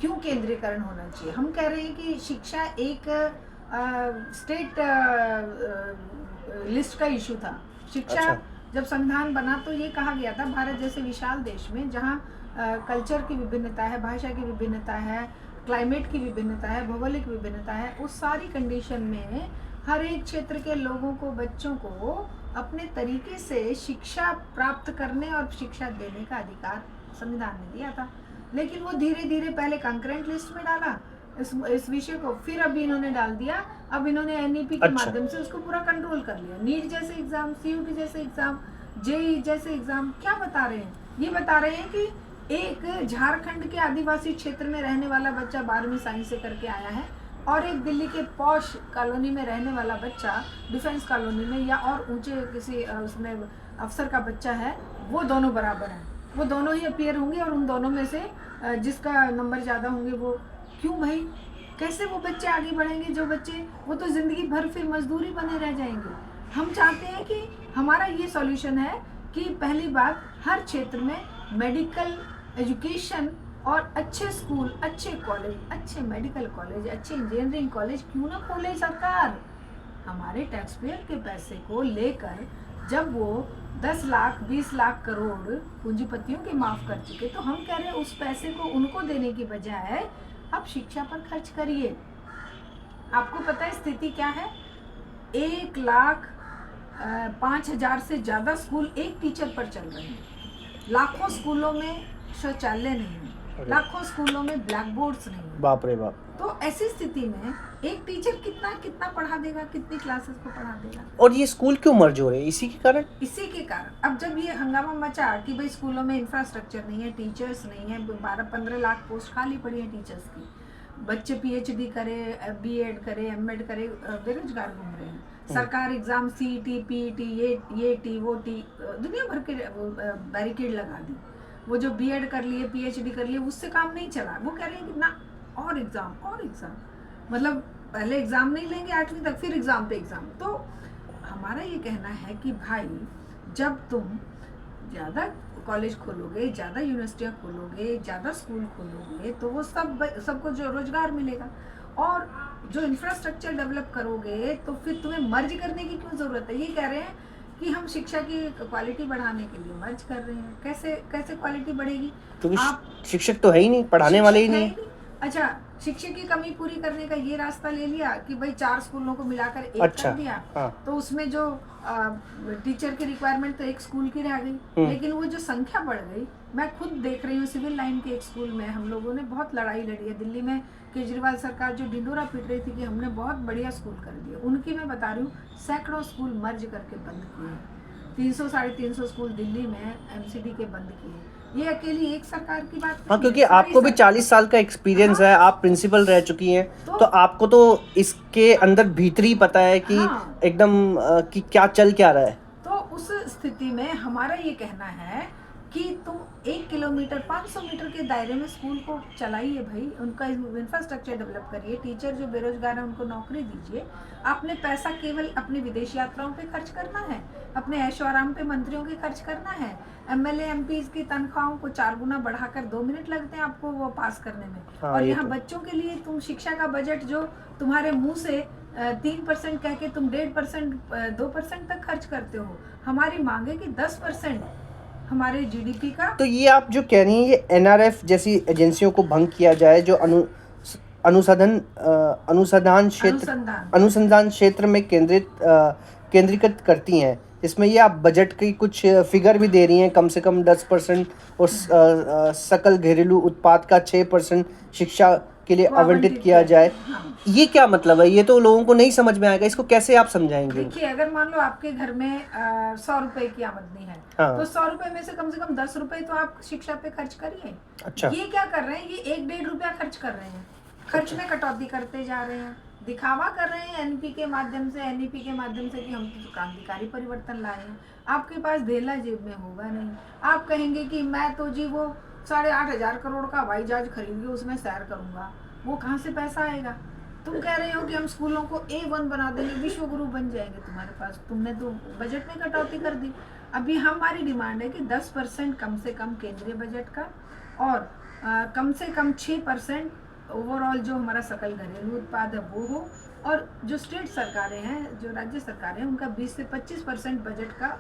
क्यों केंद्रीकरण होना चाहिए। हम कह रहे हैं कि शिक्षा एक स्टेट लिस्ट का इशू था। शिक्षा अच्छा। जब संविधान बना तो ये कहा गया था, भारत जैसे विशाल देश में जहाँ कल्चर की विभिन्नता है, भाषा की विभिन्नता है, क्लाइमेट की विभिन्नता है, भौगोलिक विभिन्नता है, उस सारी कंडीशन में हर एक क्षेत्र के लोगों को, बच्चों को अपने तरीके से शिक्षा प्राप्त करने और शिक्षा देने का अधिकार संविधान ने दिया था। लेकिन वो धीरे धीरे पहले कंकरेंट लिस्ट में डाला इस विषय को, फिर अभी इन्होंने डाल दिया, अब इन्होंने NEP के माध्यम से उसको पूरा कंट्रोल कर लिया। नीट जैसे एग्जाम, CUT जैसे एग्जाम, JEE जैसे एग्जाम क्या बता रहे हैं? ये बता रहे हैं कि एक झारखंड के आदिवासी क्षेत्र में रहने वाला बच्चा 12वीं साइंस से करके आया है, और एक दिल्ली के पॉश कॉलोनी में रहने वाला बच्चा, डिफेंस कॉलोनी में या और ऊंचे किसी उसमें अफसर का बच्चा है, वो दोनों बराबर हैं, वो दोनों ही अपीयर होंगे, और उन दोनों में से जिसका नंबर ज़्यादा होंगे वो, क्यों भाई, कैसे वो बच्चे आगे बढ़ेंगे? जो बच्चे, वो तो ज़िंदगी भर फिर मजदूरी बने रह जाएंगे। हम चाहते हैं कि हमारा ये सॉल्यूशन है कि पहली बात, हर क्षेत्र में मेडिकल एजुकेशन और अच्छे स्कूल, अच्छे कॉलेज, अच्छे मेडिकल कॉलेज, अच्छे इंजीनियरिंग कॉलेज क्यों ना खोले सरकार। हमारे टैक्स पेयर के पैसे को लेकर जब वो 10 लाख 20 लाख करोड़ पूंजीपतियों के माफ़ कर चुके, तो हम कह रहे हैं उस पैसे को उनको देने की बजाय आप शिक्षा पर खर्च करिए। आपको पता है स्थिति क्या है? 1,05,000 से ज़्यादा स्कूल एक टीचर पर चल रहे हैं। लाखों स्कूलों में शौचालय नहीं है, लाखों स्कूलों में ब्लैक बोर्ड्स नहीं है। बाप रे बाप। तो ऐसी स्थिति में एक टीचर कितना पढ़ा देगा, कितनी क्लासेस को पढ़ा देगा? और ये स्कूल क्यों मर्ज हो रहे हैं? इसी के कारण। अब जब ये हंगामा मचा कि भाई स्कूलों में इंफ्रास्ट्रक्चर नहीं है, टीचर्स नहीं है, 12-15 लाख पोस्ट खाली पड़ी है टीचर्स की, बच्चे PhD करे, B.Ed करे, M.Ed करे, बेरोजगार घूम रहे हैं। सरकार एग्जाम CET, PET, ये टी वो टी, दुनिया भर के बैरिकेड लगा दी। वो जो B.Ed कर लिए, PhD कर लिए, उससे काम नहीं चला। वो कह रहे हैं कि ना, और एग्ज़ाम, मतलब पहले एग्ज़ाम नहीं लेंगे 8वीं तक, फिर एग्ज़ाम पे एग्ज़ाम। तो हमारा ये कहना है कि भाई जब तुम ज़्यादा कॉलेज खोलोगे, ज़्यादा यूनिवर्सिटियाँ खोलोगे, ज़्यादा स्कूल खोलोगे, तो वो सबको जो रोजगार मिलेगा। और जो इंफ्रास्ट्रक्चर डेवलप करोगे तो फिर तुम्हें मर्ज करने की क्यों ज़रूरत है? ये कह रहे हैं कि हम शिक्षा की क्वालिटी बढ़ाने के लिए मर्ज कर रहे हैं। कैसे कैसे क्वालिटी बढ़ेगी? क्योंकि आप शिक्षक तो है ही नहीं, पढ़ाने वाले ही शिक्षक है नहीं ही है। नहीं। अच्छा, शिक्षक की कमी पूरी करने का ये रास्ता ले लिया कि भाई 4 स्कूलों को मिलाकर एक अच्छा, कर दिया। हाँ। तो उसमें जो टीचर की रिक्वायरमेंट तो एक स्कूल की रह गई, लेकिन वो जो संख्या बढ़ गई। मैं खुद देख रही हूँ, सिविल लाइन के एक स्कूल में हम लोगों ने बहुत लड़ाई लड़ी है दिल्ली में। केजरीवाल सरकार जो ढिंडोरा पीट रही थी कि हमने बहुत बढ़िया स्कूल कर दिया, उनकी मैं बता रही हूँ सैकड़ों स्कूल मर्ज करके बंद किए। 300 साढ़े 300 स्कूल दिल्ली में एमसीडी के बंद किए। ये अकेली एक सरकार की बात नहीं हाँ, है, क्योंकि सारी आपको भी सरकार। 40 साल का एक्सपीरियंस है, आप प्रिंसिपल रह चुकी हैं, तो आपको तो इसके अंदर भीतरी पता है कि हाँ। एकदम कि क्या चल क्या रहा है। तो उस स्थिति में हमारा ये कहना है कि तुम 1 किलोमीटर 500 मीटर के दायरे में स्कूल को चलाइए भाई, उनका इंफ्रास्ट्रक्चर डेवलप करिए, टीचर जो बेरोजगार हैं उनको नौकरी दीजिए। आपने पैसा केवल अपनी विदेश यात्राओं पे खर्च करना है, अपने ऐशो आराम पे मंत्रियों के खर्च करना है। एमएलए एमपीज की तनख्वाहों को 4 गुना बढ़ाकर 2 मिनट लगते हैं आपको वो पास करने में। हाँ, और ये यहाँ तो। बच्चों के लिए तुम शिक्षा का बजट जो तुम्हारे मुंह से 3% कह के तुम 1.5% 2% तक खर्च करते हो। हमारी मांग है कि 10% हमारे जीडीपी का। तो ये आप जो कह रही हैं, ये एनआरएफ जैसी एजेंसियों को भंग किया जाए जो अनुसंधान अनुसंधान क्षेत्र में केंद्रीकृत करती हैं, इसमें ये आप बजट की कुछ फिगर भी दे रही हैं, कम से कम 10% और सकल घरेलू उत्पाद का 6% शिक्षा के लिए आवंटित किया जाए। हाँ। ये क्या मतलब है? ये तो लोगों को नहीं समझ में आएगा, इसको कैसे आप समझाएंगे? देखिए, अगर मान लो आपके घर में 100 रुपए की आमदनी है, हाँ। तो 100 रुपए में से कम 10 रुपए तो आप शिक्षा पे खर्च करिए। अच्छा। ये क्या कर रहे हैं? ये 1-1.5 रुपया खर्च कर रहे हैं, खर्च में कटौती करते जा रहे हैं, दिखावा कर रहे हैं एनपी के माध्यम से, एनईपी के माध्यम से कि हम तो क्रांतिकारी परिवर्तन लाए हैं। आपके पास धेला जेब में होगा नहीं। आप कहेंगे कि मैं तो जी वो 8,500 करोड़ का हवाई जहाज खरीद के उसमें सैर करूंगा, वो कहाँ से पैसा आएगा? तुम कह रहे हो कि हम स्कूलों को A1 बना देंगे, विश्व गुरु बन जाएंगे तुम्हारे पास, तुमने तो बजट में कटौती कर दी। अभी हमारी डिमांड है कि 10% कम से कम केंद्रीय बजट का, और कम से कम 6% ओवरऑल जो हमारा सकल घरेलू उत्पाद है वो हो, और जो स्टेट सरकारें हैं, जो राज्य सरकारें हैं, उनका 20 से 25% बजट का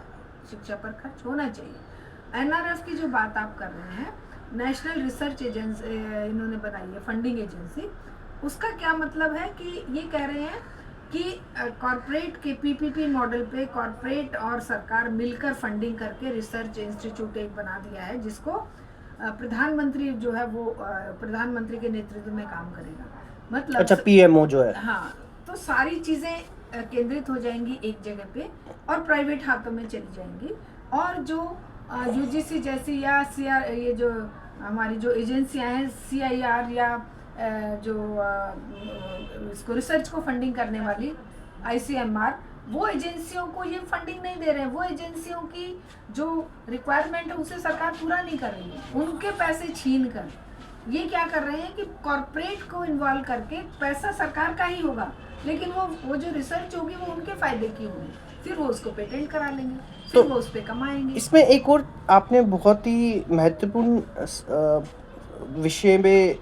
शिक्षा पर खर्च होना चाहिए। एनआरएफ की जो बात आप कर रहे हैं, नेशनल रिसर्च एजेंसी इन्होंने बनाई है, फंडिंग एजेंसी। उसका क्या मतलब है कि ये कह रहे हैं कि कॉरपोरेट के पीपीपी मॉडल पे कॉरपोरेट और सरकार मिलकर फंडिंग करके रिसर्च इंस्टीट्यूट एक बना दिया है, जिसको प्रधानमंत्री जो है वो प्रधानमंत्री के नेतृत्व में काम करेगा। मतलब अच्छा, पीएमओ जो है। हाँ, तो सारी चीज़ें केंद्रित हो जाएंगी एक जगह पे और प्राइवेट हाथों में चली जाएंगी। और जो यूजीसी जैसी या सीआर, ये जो हमारी जो एजेंसियां हैं, सीआईआर या जो इसको रिसर्च को फंडिंग करने वाली आईसीएमआर, वो एजेंसियों को ये फंडिंग नहीं दे रहे हैं। वो एजेंसियों की जो रिक्वायरमेंट है उसे सरकार पूरा नहीं कर रही है। उनके पैसे छीन कर ये क्या कर रहे हैं कि कॉरपोरेट को इन्वॉल्व करके, पैसा सरकार का ही होगा लेकिन वो जो रिसर्च होगी वो उनके फायदे की होगी, फिर वो उसको पेटेंट करा लेंगे, फिर वो उस पर कमाएंगे। इसमें एक और आपने बहुत ही महत्वपूर्ण विषय में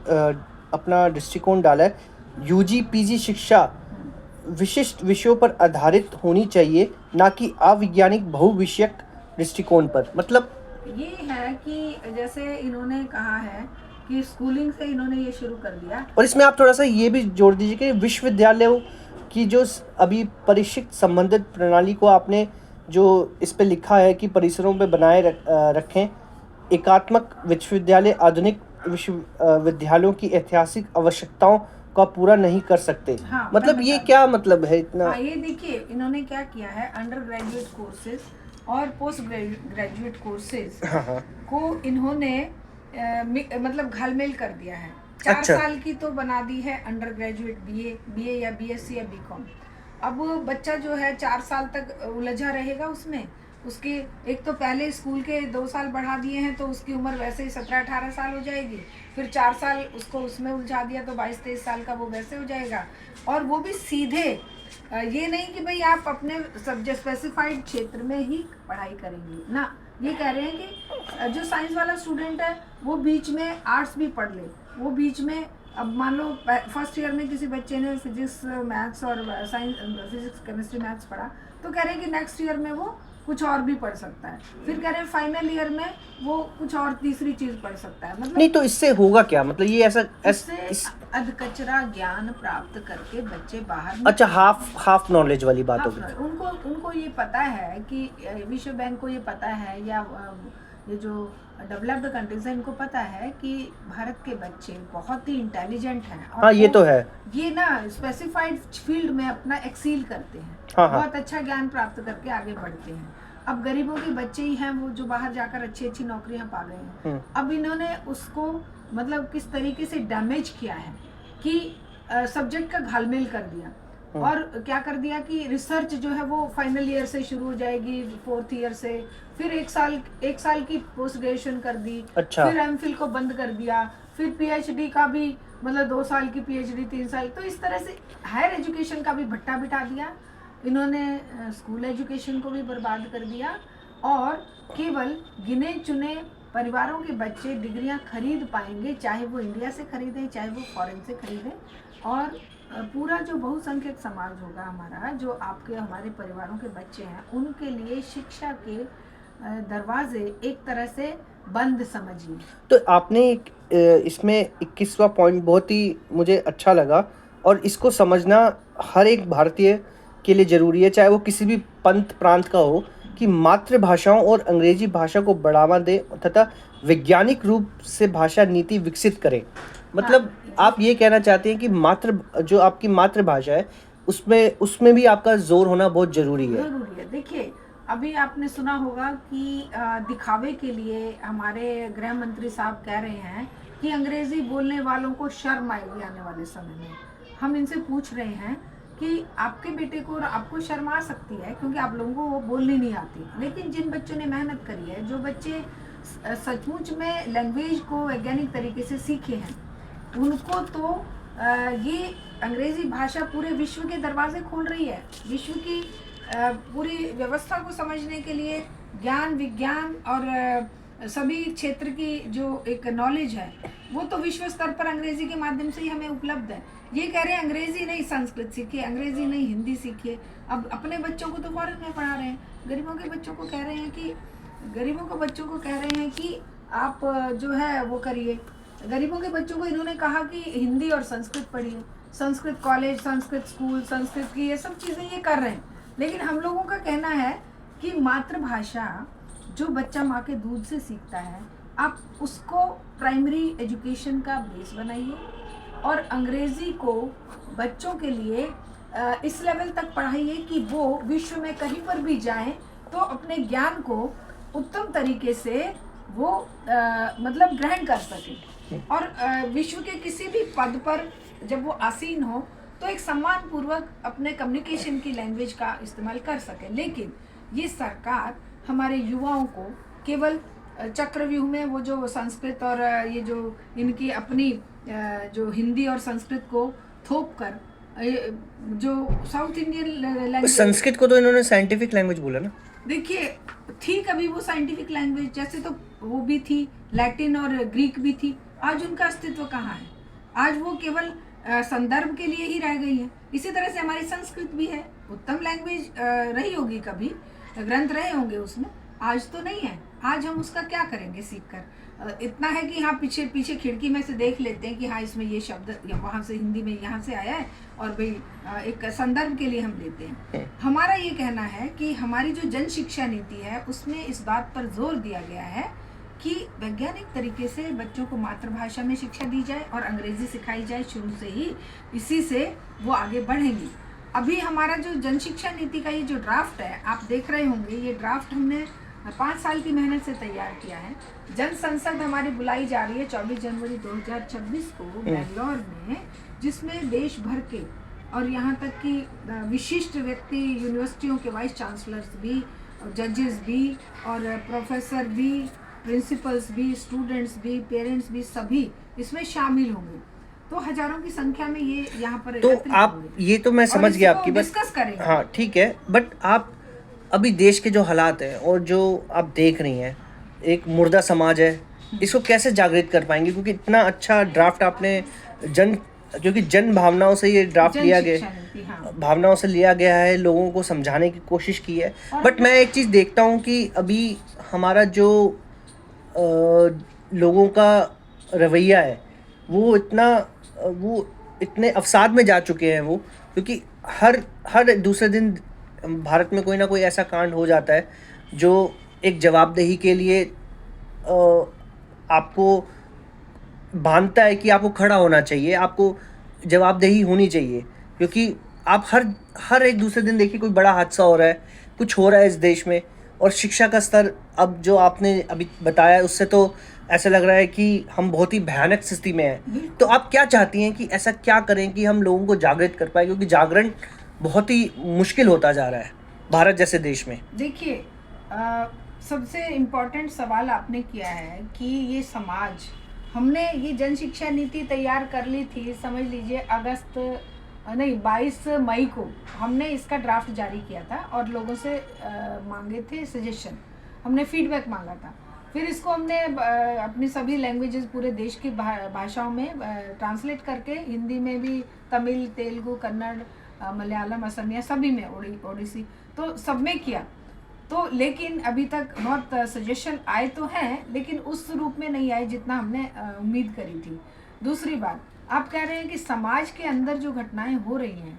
अपना दृष्टिकोण डाला है। यूजी पीजी शिक्षा विशिष्ट विषयों पर आधारित होनी चाहिए, ना कि अवैज्ञानिक बहुविषयक दृष्टिकोण पर। मतलब ये है कि जैसे इन्होंने कहा है कि स्कूलिंग से इन्होंने ये शुरू कर दिया। और इसमें आप थोड़ा सा ये भी जोड़ दीजिए कि विश्वविद्यालयों की जो अभी परिशिष्ट संबंधित प्रणाली को आपने जो इस पे लिखा है कि परिसरों पे बनाए रखें, एकात्मक विश्वविद्यालय आधुनिक विश्वविद्यालयों की ऐतिहासिक आवश्यकताओं का पूरा नहीं कर सकते। हाँ, मतलब ये क्या मतलब है इतना? हाँ, ये देखिए इन्होंने क्या किया है, अंडर ग्रेजुएट कोर्सेज और पोस्ट ग्रेजुएट कोर्सेज को इन्होंने मतलब घालमेल कर दिया है। 4 साल की तो बना दी है अंडर ग्रेजुएट बीए या बीएससी या बीकॉम। अब बच्चा जो है 4 साल तक उलझा रहेगा उसमें, उसके एक तो पहले स्कूल के 2 साल बढ़ा दिए हैं तो उसकी उम्र वैसे ही 17-18 साल हो जाएगी, फिर 4 साल उसको उसमें उलझा दिया तो 22-23 साल का वो वैसे हो जाएगा। और वो भी सीधे ये नहीं कि भाई आप अपने सब्जेक्ट स्पेसिफाइड क्षेत्र में ही पढ़ाई करेंगे ना, ये कह रहे हैं कि जो साइंस वाला स्टूडेंट है वो बीच में आर्ट्स भी पढ़ ले, वो बीच में अब मान लो फर्स्ट ईयर में किसी बच्चे ने फिजिक्स मैथ्स और साइंस फिजिक्स केमिस्ट्री मैथ्स पढ़ा तो कह रहे हैं कि नेक्स्ट ईयर में वो कुछ और भी पढ़ सकता है, फिर कह रहे हैं फाइनल ईयर में वो कुछ और तीसरी चीज पढ़ सकता है। मतलब नहीं तो इससे होगा क्या, मतलब ये ऐसा इससे अधकचरा ज्ञान प्राप्त करके बच्चे बाहर अच्छा हाफ नॉलेज वाली बात होगी। उनको ये पता है कि विश्व बैंक को ये पता है या ये जो डेवलप्ड कंट्रीज है इनको पता है कि भारत के बच्चे बहुत ही इंटेलिजेंट हैं और हाँ ये तो है, ये ना स्पेसिफाइड फील्ड में अपना एक्सील करते हैं, हाँ। बहुत अच्छा ज्ञान प्राप्त करके आगे बढ़ते हैं। अब गरीबों के बच्चे ही हैं वो जो बाहर जाकर अच्छी अच्छी नौकरियां पा गए हैं। अब इन्होंने उसको मतलब किस तरीके से डैमेज किया है कि सब्जेक्ट का घालमेल कर दिया और क्या कर दिया कि रिसर्च जो है वो फाइनल ईयर से शुरू हो जाएगी, 4th ईयर से, फिर एक साल की पोस्ट ग्रेजुएशन कर दी, अच्छा। फिर एमफिल को बंद कर दिया, फिर पीएचडी का भी मतलब 2 साल की पीएचडी 3 साल, तो इस तरह से हायर एजुकेशन का भी भट्टा बिठा दिया इन्होंने, स्कूल एजुकेशन को भी बर्बाद कर दिया और केवल गिने चुने परिवारों के बच्चे डिग्रियां खरीद पाएंगे, चाहे वो इंडिया से खरीदें चाहे वो फॉरेन से खरीदें, और पूरा जो बहुसंख्यक समाज होगा हमारा, जो आपके हमारे परिवारों के बच्चे हैं, उनके लिए शिक्षा के दरवाजे एक तरह से बंद समझिए। तो आपने इसमें 21वां पॉइंट बहुत ही मुझे अच्छा लगा और इसको समझना हर एक भारतीय के लिए ज़रूरी है, चाहे वो किसी भी पंथ प्रांत का हो, कि मातृभाषाओं और अंग्रेजी भाषा को बढ़ावा दे तथा वैज्ञानिक रूप से भाषा नीति विकसित करें। मतलब आप ये कहना चाहते हैं कि जो आपकी मातृभाषा है उसमें भी आपका जोर होना बहुत जरूरी है। देखिए अभी आपने सुना होगा कि दिखावे के लिए हमारे गृह मंत्री साहब कह रहे हैं कि अंग्रेजी बोलने वालों को शर्म आएगी आने वाले समय में। हम इनसे पूछ रहे हैं कि आपके बेटे को आपको शर्म आ सकती है क्योंकि आप लोगों को वो बोलनी नहीं आती, लेकिन जिन बच्चों ने मेहनत करी है, जो बच्चे सचमुच में लैंग्वेज को वैज्ञानिक तरीके से सीखे हैं, उनको तो ये अंग्रेजी भाषा पूरे विश्व के दरवाजे खोल रही है। विश्व की पूरी व्यवस्था को समझने के लिए ज्ञान विज्ञान और सभी क्षेत्र की जो एक नॉलेज है वो तो विश्व स्तर पर अंग्रेजी के माध्यम से ही हमें उपलब्ध है। ये कह रहे हैं अंग्रेजी नहीं संस्कृत सीखिए, अंग्रेजी नहीं हिंदी सीखिए। अब अपने बच्चों को तो फॉरेन में पढ़ा रहे हैं, गरीबों के बच्चों को कह रहे हैं कि आप जो है वो करिए। गरीबों के बच्चों को इन्होंने कहा कि हिंदी और संस्कृत पढ़िए, संस्कृत कॉलेज, संस्कृत स्कूल, संस्कृत की ये सब चीज़ें ये कर रहे हैं। लेकिन हम लोगों का कहना है कि मातृभाषा जो बच्चा माँ के दूध से सीखता है, आप उसको प्राइमरी एजुकेशन का बेस बनाइए और अंग्रेज़ी को बच्चों के लिए इस लेवल तक पढ़ाइए कि वो विश्व में कहीं पर भी जाएं तो अपने ज्ञान को उत्तम तरीके से वो मतलब ग्रहण कर सकें और विश्व के किसी भी पद पर जब वो आसीन हो तो एक सम्मान पूर्वक अपने कम्युनिकेशन की लैंग्वेज का इस्तेमाल कर सके। लेकिन ये सरकार हमारे युवाओं को केवल चक्रव्यूह में वो जो संस्कृत और ये जो इनकी अपनी जो हिंदी और संस्कृत को थोप कर जो साउथ इंडियन लैंग्वेज, संस्कृत को तो इन्होंने साइंटिफिक लैंग्वेज बोला ना। देखिए थी कभी वो साइंटिफिक लैंग्वेज, जैसे तो वो भी थी, लैटिन और ग्रीक भी थी, आज उनका अस्तित्व कहाँ है? आज वो केवल संदर्भ के लिए ही रह गई है। इसी तरह से हमारी संस्कृत भी है, उत्तम लैंग्वेज रही होगी, कभी ग्रंथ रहे होंगे उसमें, आज तो नहीं है। आज हम उसका क्या करेंगे सीख कर? इतना है कि हाँ पीछे खिड़की में से देख लेते हैं कि हाँ इसमें ये शब्द वहाँ से हिंदी में यहाँ से आया है और भाई एक संदर्भ के लिए हम लेते हैं। हमारा ये कहना है कि हमारी जो जन शिक्षा नीति है उसमें इस बात पर जोर दिया गया है कि वैज्ञानिक तरीके से बच्चों को मातृभाषा में शिक्षा दी जाए और अंग्रेजी सिखाई जाए शुरू से ही, इसी से वो आगे बढ़ेंगी। अभी हमारा जो जन शिक्षा नीति का ये जो ड्राफ्ट है आप देख रहे होंगे, ये ड्राफ्ट हमने 5 साल की मेहनत से तैयार किया है। जन संसद हमारी बुलाई जा रही है 24 जनवरी 2026 को बेंगलोर में, जिसमें देश भर के और यहाँ तक कि विशिष्ट व्यक्ति यूनिवर्सिटियों के वाइस चांसलर्स भी जजेस भी और प्रोफेसर भी, प्रिंसिपल्स भी, स्टूडेंट्स भी, पेरेंट्स भी, सभी इसमें शामिल होंगे। तो हजारों की संख्या में ये यहाँ पर तो एकत्रित आप, होंगे ये तो मैं और समझ गया इसको आपकी बात। डिस्कस करेंगे। हाँ ठीक है, बट आप अभी देश के जो हालात हैं और जो आप देख रही हैं, एक मुर्दा समाज है, इसको कैसे जागृत कर पाएंगे? क्योंकि इतना अच्छा ड्राफ्ट आपने जन क्योंकि जन भावनाओं से ये ड्राफ्ट जन लिया शिक्षा गया, नीति, हाँ। भावनाओं से लिया गया है, लोगों को समझाने की कोशिश की है। बट मैं एक चीज़ देखता हूँ कि अभी हमारा जो लोगों का रवैया है वो इतने अवसाद में जा चुके हैं वो, क्योंकि हर हर दूसरे दिन भारत में कोई ना कोई ऐसा कांड हो जाता है जो एक जवाबदेही के लिए आपको बांधता है कि आपको खड़ा होना चाहिए, आपको जवाबदेही होनी चाहिए। क्योंकि आप हर हर एक दूसरे दिन देखिए कोई बड़ा हादसा हो रहा है, कुछ हो रहा है इस देश में, और शिक्षा का स्तर अब जो आपने अभी बताया उससे तो ऐसा लग रहा है कि हम बहुत ही भयानक स्थिति में हैं। तो आप क्या चाहती हैं कि ऐसा क्या करें कि हम लोगों को जागृत कर पाए? क्योंकि जागरण बहुत ही मुश्किल होता जा रहा है भारत जैसे देश में। देखिए, सबसे इम्पोर्टेंट सवाल आपने किया है कि ये समाज, हमने ये जन शिक्षा नीति तैयार कर ली थी, समझ लीजिए 22 मई को हमने इसका ड्राफ्ट जारी किया था और लोगों से मांगे थे सजेशन, हमने फीडबैक मांगा था। फिर इसको हमने अपनी सभी लैंग्वेजेस, पूरे देश की भाषाओं में ट्रांसलेट करके, हिंदी में भी, तमिल, तेलुगु, कन्नड़, मलयालम, असमिया, सभी में, ओडिसी, तो सब में किया। तो लेकिन अभी तक बहुत सजेशन आए तो हैं, लेकिन उस रूप में नहीं आए जितना हमने उम्मीद करी थी। दूसरी बात, आप कह रहे हैं कि समाज के अंदर जो घटनाएं हो रही हैं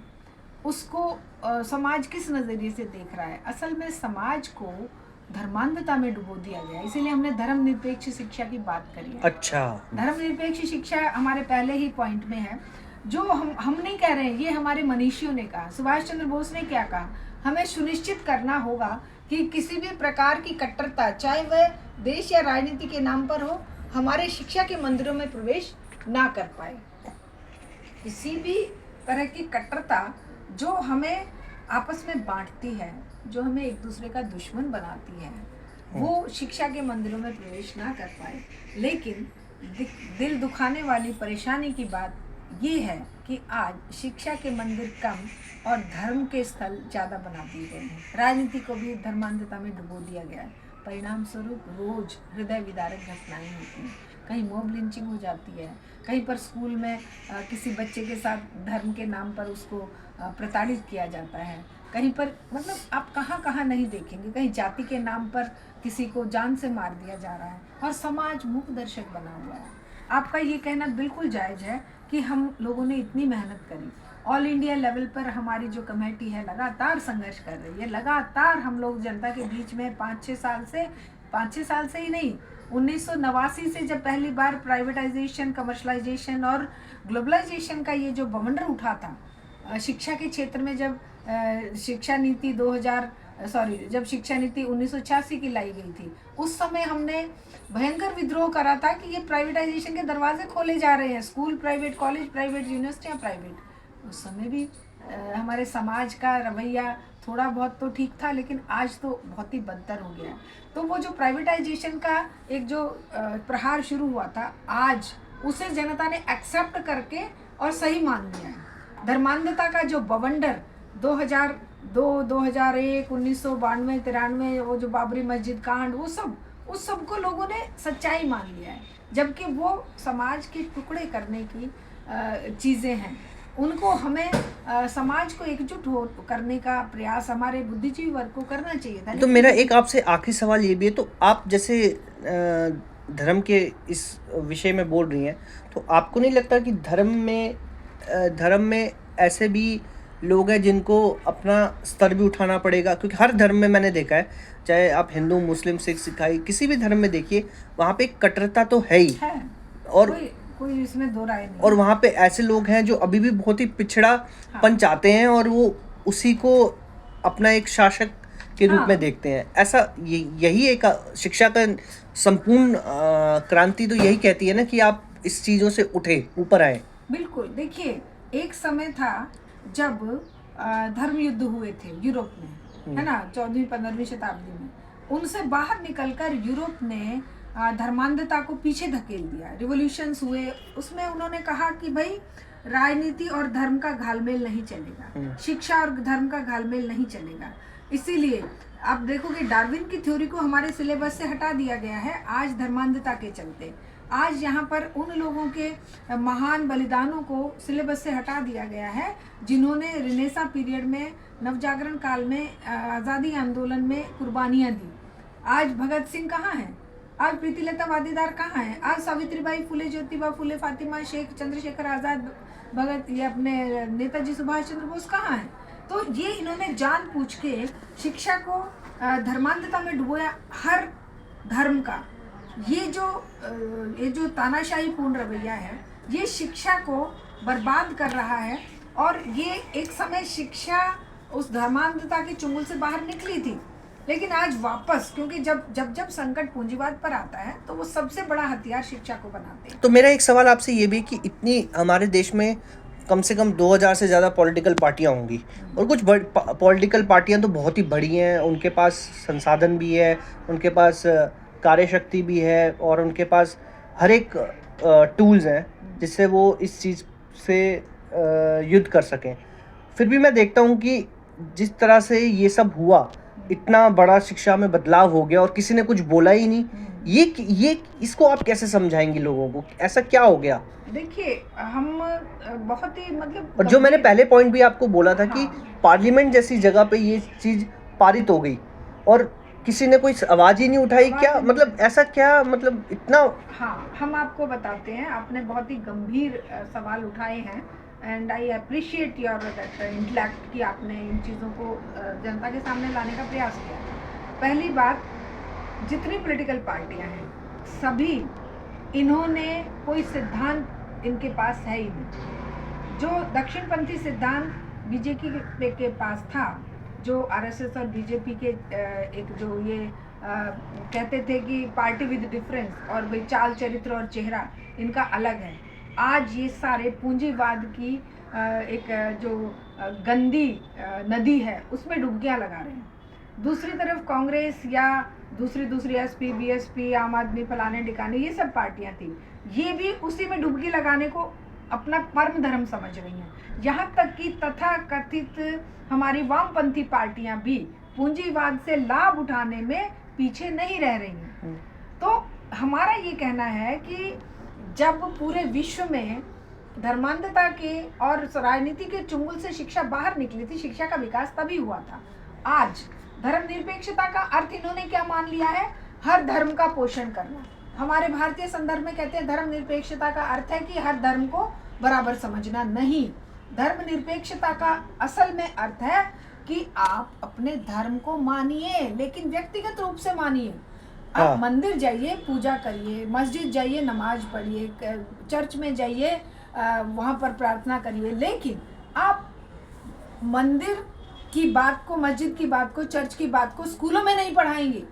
उसको समाज किस नज़रिए से देख रहा है। असल में समाज को धर्मांधता में डुबो दिया गया, इसीलिए हमने धर्मनिरपेक्ष शिक्षा की बात करी है। अच्छा, धर्मनिरपेक्ष शिक्षा हमारे पहले ही पॉइंट में है। जो हम नहीं कह रहे हैं, ये हमारे मनीषियों ने कहा। सुभाष चंद्र बोस ने क्या कहा? हमें सुनिश्चित करना होगा कि किसी भी प्रकार की कट्टरता, चाहे वह देश या राजनीति के नाम पर हो, हमारे शिक्षा के मंदिरों में प्रवेश ना कर पाए। किसी भी तरह की कट्टरता जो हमें आपस में बांटती है, जो हमें एक दूसरे का दुश्मन बनाती है, वो शिक्षा के मंदिरों में प्रवेश ना कर पाए। लेकिन दिल दुखाने वाली, परेशानी की बात ये है कि आज शिक्षा के मंदिर कम और धर्म के स्थल ज़्यादा बना दिए गए हैं। राजनीति को भी धर्मांधता में डुबो दिया गया है। परिणाम स्वरूप रोज हृदय विदारक घटनाएं होती हैं। कहीं मॉब लिंचिंग हो जाती है, कहीं पर स्कूल में किसी बच्चे के साथ धर्म के नाम पर उसको प्रताड़ित किया जाता है, कहीं पर, मतलब आप कहाँ कहाँ नहीं देखेंगे, कहीं जाति के नाम पर किसी को जान से मार दिया जा रहा है और समाज मूक दर्शक बना हुआ है। आपका ये कहना बिल्कुल जायज़ है कि हम लोगों ने इतनी मेहनत करी, ऑल इंडिया लेवल पर हमारी जो कमेटी है लगातार संघर्ष कर रही है, लगातार हम लोग जनता के बीच में 5-6 साल से ही नहीं, 1989 से जब पहली बार प्राइवेटाइजेशन, कमर्शलाइजेशन और ग्लोबलाइजेशन का ये जो बवंडर उठा था शिक्षा के क्षेत्र में, जब शिक्षा नीति 1986 की लाई गई थी, उस समय हमने भयंकर विद्रोह करा था कि ये प्राइवेटाइजेशन के दरवाजे खोले जा रहे हैं, स्कूल प्राइवेट, कॉलेज प्राइवेट, यूनिवर्सिटियाँ प्राइवेट। उस समय भी हमारे समाज का रवैया थोड़ा बहुत तो ठीक था, लेकिन आज तो बहुत ही बदतर हो गया। तो वो जो प्राइवेटाइजेशन का एक जो प्रहार शुरू हुआ था, आज उसे जनता ने एक्सेप्ट करके और सही मान लिया है। धर्मांधता का जो बवंडर 2002, 2001, 1992, 93, वो जो बाबरी मस्जिद कांड, उस सब को लोगों ने सच्चाई मान लिया है, जबकि वो समाज के टुकड़े करने की चीज़ें हैं। उनको हमें समाज को एकजुट करने का प्रयास हमारे बुद्धिजीवी वर्ग को करना चाहिए था। तो मेरा एक आपसे आखिरी सवाल ये भी है, तो आप जैसे धर्म के इस विषय में बोल रही हैं, तो आपको नहीं लगता कि धर्म में ऐसे भी लोग हैं जिनको अपना स्तर भी उठाना पड़ेगा? क्योंकि हर धर्म में मैंने देखा है, चाहे आप हिंदू, मुस्लिम, सिख, ईसाई, किसी भी धर्म में देखिए, वहाँ पे कट्टरता तो है ही है, और कोई इसमें दो राय नहीं। और वहाँ पे ऐसे लोग हैं जो अभी भी बहुत ही पिछड़ापन चाहते हैं और वो उसी को अपना एक शासक के रूप में देखते हैं। ऐसा यही एक शिक्षा का संपूर्ण क्रांति तो यही कहती है ना कि आप इस चीज़ों से उठे, ऊपर आए। बिल्कुल। देखिए, एक समय था जब धर्म युद्ध हुए थे यूरोप में, है ना, 14वीं-15वीं शताब्दी में, उनसे बाहर निकलकर यूरोप ने धर्मांधता को पीछे धकेल दिया। रिवॉल्यूशंस हुए, उसमें उन्होंने कहा कि भाई राजनीति और धर्म का घालमेल नहीं चलेगा, शिक्षा और धर्म का घालमेल नहीं चलेगा। इसीलिए आप देखोगे डार्विन की थ्योरी को हमारे सिलेबस से हटा दिया गया है आज धर्मांधता के चलते। आज यहाँ पर उन लोगों के महान बलिदानों को सिलेबस से हटा दिया गया है जिन्होंने रिनेसा पीरियड में, नवजागरण काल में, आज़ादी आंदोलन में कुर्बानियाँ दी। आज भगत सिंह कहाँ हैं? आज प्रीतिलता वादीदार कहाँ हैं? आज सावित्रीबाई फुले, ज्योतिबा फुले, फातिमा शेख, चंद्रशेखर आज़ाद, भगत, ये अपने नेताजी सुभाष चंद्र बोस कहाँ हैं? तो ये इन्होंने जानबूझ के शिक्षा को धर्मांधता में डुबोया। हर धर्म का ये जो तानाशाही पूर्ण रवैया है, ये शिक्षा को बर्बाद कर रहा है। और ये एक समय शिक्षा उस धर्मांधता के चुंगल से बाहर निकली थी, लेकिन आज वापस, क्योंकि जब संकट पूंजीवाद पर आता है तो वो सबसे बड़ा हथियार शिक्षा को बनाते हैं। तो मेरा एक सवाल आपसे ये भी कि इतनी हमारे देश में कम से कम 2000 से ज़्यादा पॉलिटिकल पार्टियां होंगी, और कुछ पॉलिटिकल पार्टियां तो बहुत ही बड़ी हैं, उनके पास संसाधन भी है, उनके पास कार्यशक्ति भी है, और उनके पास हर एक टूल्स हैं जिससे वो इस चीज़ से युद्ध कर सकें। फिर भी मैं देखता हूँ कि जिस तरह से ये सब हुआ, इतना बड़ा शिक्षा में बदलाव हो गया और किसी ने कुछ बोला ही नहीं, ये इसको आप कैसे समझाएंगे लोगों को? ऐसा क्या हो गया? देखिए, हम बहुत ही मतलब, और जो मैंने पहले पॉइंट भी आपको बोला था कि हाँ, पार्लियामेंट जैसी जगह पे ये चीज़ पारित हो गई और किसी ने कोई आवाज़ ही नहीं उठाई, क्या मतलब, ऐसा क्या मतलब इतना? हाँ, हम आपको बताते हैं। आपने बहुत ही गंभीर सवाल उठाए हैं, and I appreciate your that intellect कि आपने इन चीज़ों को जनता के सामने लाने का प्रयास किया। पहली बात, जितनी पॉलिटिकल पार्टियां हैं, सभी इन्होंने कोई सिद्धांत इनके पास है ही नहीं। जो दक्षिणपंथी सिद्धांत बीजेपी के पास था, जो आरएसएस और बीजेपी के एक जो ये कहते थे कि पार्टी विद डिफरेंस, और भाई चाल, चरित्र और चेहरा इनका अलग है, आज ये सारे पूंजीवाद की एक जो गंदी नदी है उसमें डुबकियां लगा रहे हैं। दूसरी तरफ कांग्रेस या दूसरी एसपी, बीएसपी, आम आदमी, फलाने ढिकाने, ये सब पार्टियां थी, ये भी उसी में डुबकी लगाने को अपना परम धर्म समझ रही हैं। यहाँ तक कि तथा कथित हमारी वामपंथी पार्टियां भी पूंजीवाद से लाभ उठाने में पीछे नहीं रह रही हैं। तो हमारा ये कहना है कि जब पूरे विश्व में धर्मांधता के और राजनीति के चुंगल से शिक्षा बाहर निकली थी, शिक्षा का विकास तभी हुआ था। आज धर्मनिरपेक्षता का अर्थ इन्होंने क्या मान लिया है? हर धर्म का पोषण करना। हमारे भारतीय संदर्भ में कहते हैं धर्मनिरपेक्षता का अर्थ है कि हर धर्म को बराबर समझना। नहीं, धर्मनिरपेक्षता का असल में अर्थ है कि आप अपने धर्म को मानिए, लेकिन व्यक्तिगत रूप से मानिए। आप मंदिर जाइए, पूजा करिए, मस्जिद जाइए, नमाज पढ़िए, चर्च में जाइए, वहाँ पर प्रार्थना करिए, लेकिन आप मंदिर की बात को, मस्जिद की बात को, चर्च की बात को स्कूलों में नहीं पढ़ाएंगे।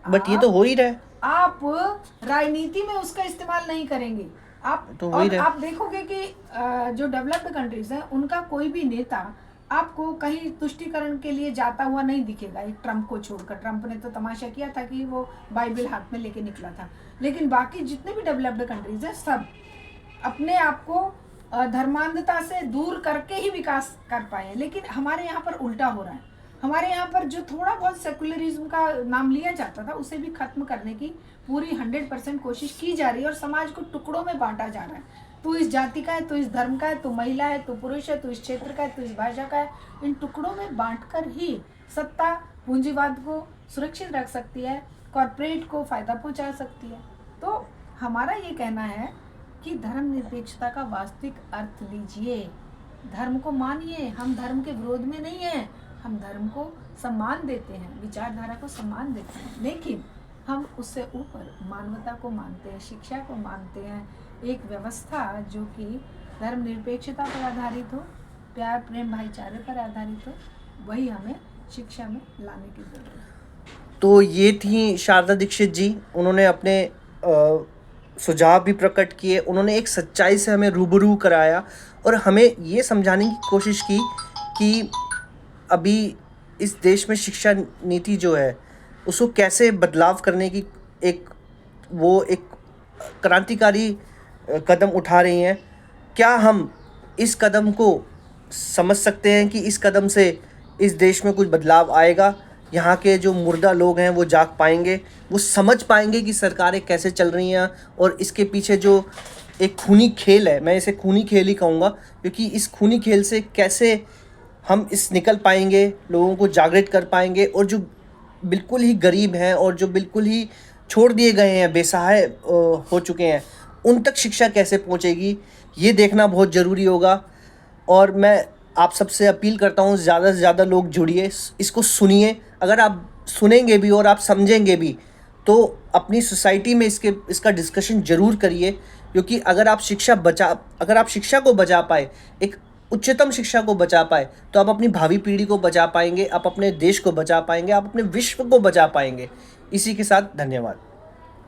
बट ये तो हो ही रहा है। आप राजनीति में उसका इस्तेमाल नहीं करेंगे। आप तो और आप देखोगे कि जो डेवलप्ड कंट्रीज हैं, उनका कोई भी नेता आपको कहीं तुष्टिकरण के लिए जाता हुआ नहीं दिखेगा, एक ट्रम्प को छोड़कर। ट्रम्प ने तो तमाशा किया था कि वो बाइबल हाथ में लेके निकला था, लेकिन बाकी जितने भी डेवलप्ड कंट्रीज हैं, सब अपने आप को धर्मांधता से दूर करके ही विकास कर पाए। लेकिन हमारे यहाँ पर उल्टा हो रहा है। हमारे यहाँ पर जो थोड़ा बहुत सेकुलरिज्म का नाम लिया जाता था, उसे भी खत्म करने की पूरी 100% कोशिश की जा रही है, और समाज को टुकड़ों में बांटा जा रहा है। तू इस जाति का है, तू इस धर्म का है, तू महिला है, तू पुरुष है, तू इस क्षेत्र का है, तू इस भाषा का है। इन टुकड़ों में बांटकर ही सत्ता पूंजीवाद को सुरक्षित रख सकती है, कॉरपोरेट को फायदा पहुंचा सकती है। तो हमारा ये कहना है कि धर्मनिरपेक्षता का वास्तविक अर्थ लीजिए, धर्म को मानिए। हम धर्म के विरोध में नहीं हैं, हम धर्म को सम्मान देते हैं, विचारधारा को सम्मान देते हैं, लेकिन हम उससे ऊपर मानवता को मानते हैं, शिक्षा को मानते हैं, एक व्यवस्था जो कि धर्मनिरपेक्षता पर आधारित हो, प्यार, प्रेम, भाईचारे पर आधारित हो, वही हमें शिक्षा में लाने की जरूरत है। तो ये थी शारदा दीक्षित जी। उन्होंने अपने सुझाव भी प्रकट किए, उन्होंने एक सच्चाई से हमें रूबरू कराया और हमें ये समझाने की कोशिश की कि अभी इस देश में शिक्षा नीति जो है उसको कैसे बदलाव करने की एक क्रांतिकारी कदम उठा रही हैं। क्या हम इस कदम को समझ सकते हैं कि इस कदम से इस देश में कुछ बदलाव आएगा? यहाँ के जो मुर्दा लोग हैं वो जाग पाएंगे, वो समझ पाएंगे कि सरकारें कैसे चल रही हैं और इसके पीछे जो एक खूनी खेल है, मैं इसे खूनी खेल ही कहूँगा, क्योंकि इस खूनी खेल से कैसे हम इस निकल पाएंगे, लोगों को जागृत कर पाएंगे और जो बिल्कुल ही गरीब हैं और जो बिल्कुल ही छोड़ दिए गए हैं, बेसहाय हो चुके हैं, उन तक शिक्षा कैसे पहुंचेगी, ये देखना बहुत ज़रूरी होगा। और मैं आप सबसे अपील करता हूँ ज़्यादा से ज़्यादा लोग जुड़िए, इसको सुनिए। अगर आप सुनेंगे भी और आप समझेंगे भी तो अपनी सोसाइटी में इसका डिस्कशन ज़रूर करिए, क्योंकि अगर आप शिक्षा को बचा पाए, एक उच्चतम शिक्षा को बचा पाए, तो आप अपनी भावी पीढ़ी को बचा पाएंगे, आप अपने देश को बचा पाएंगे, आप अपने विश्व को बचा पाएंगे। इसी के साथ धन्यवाद।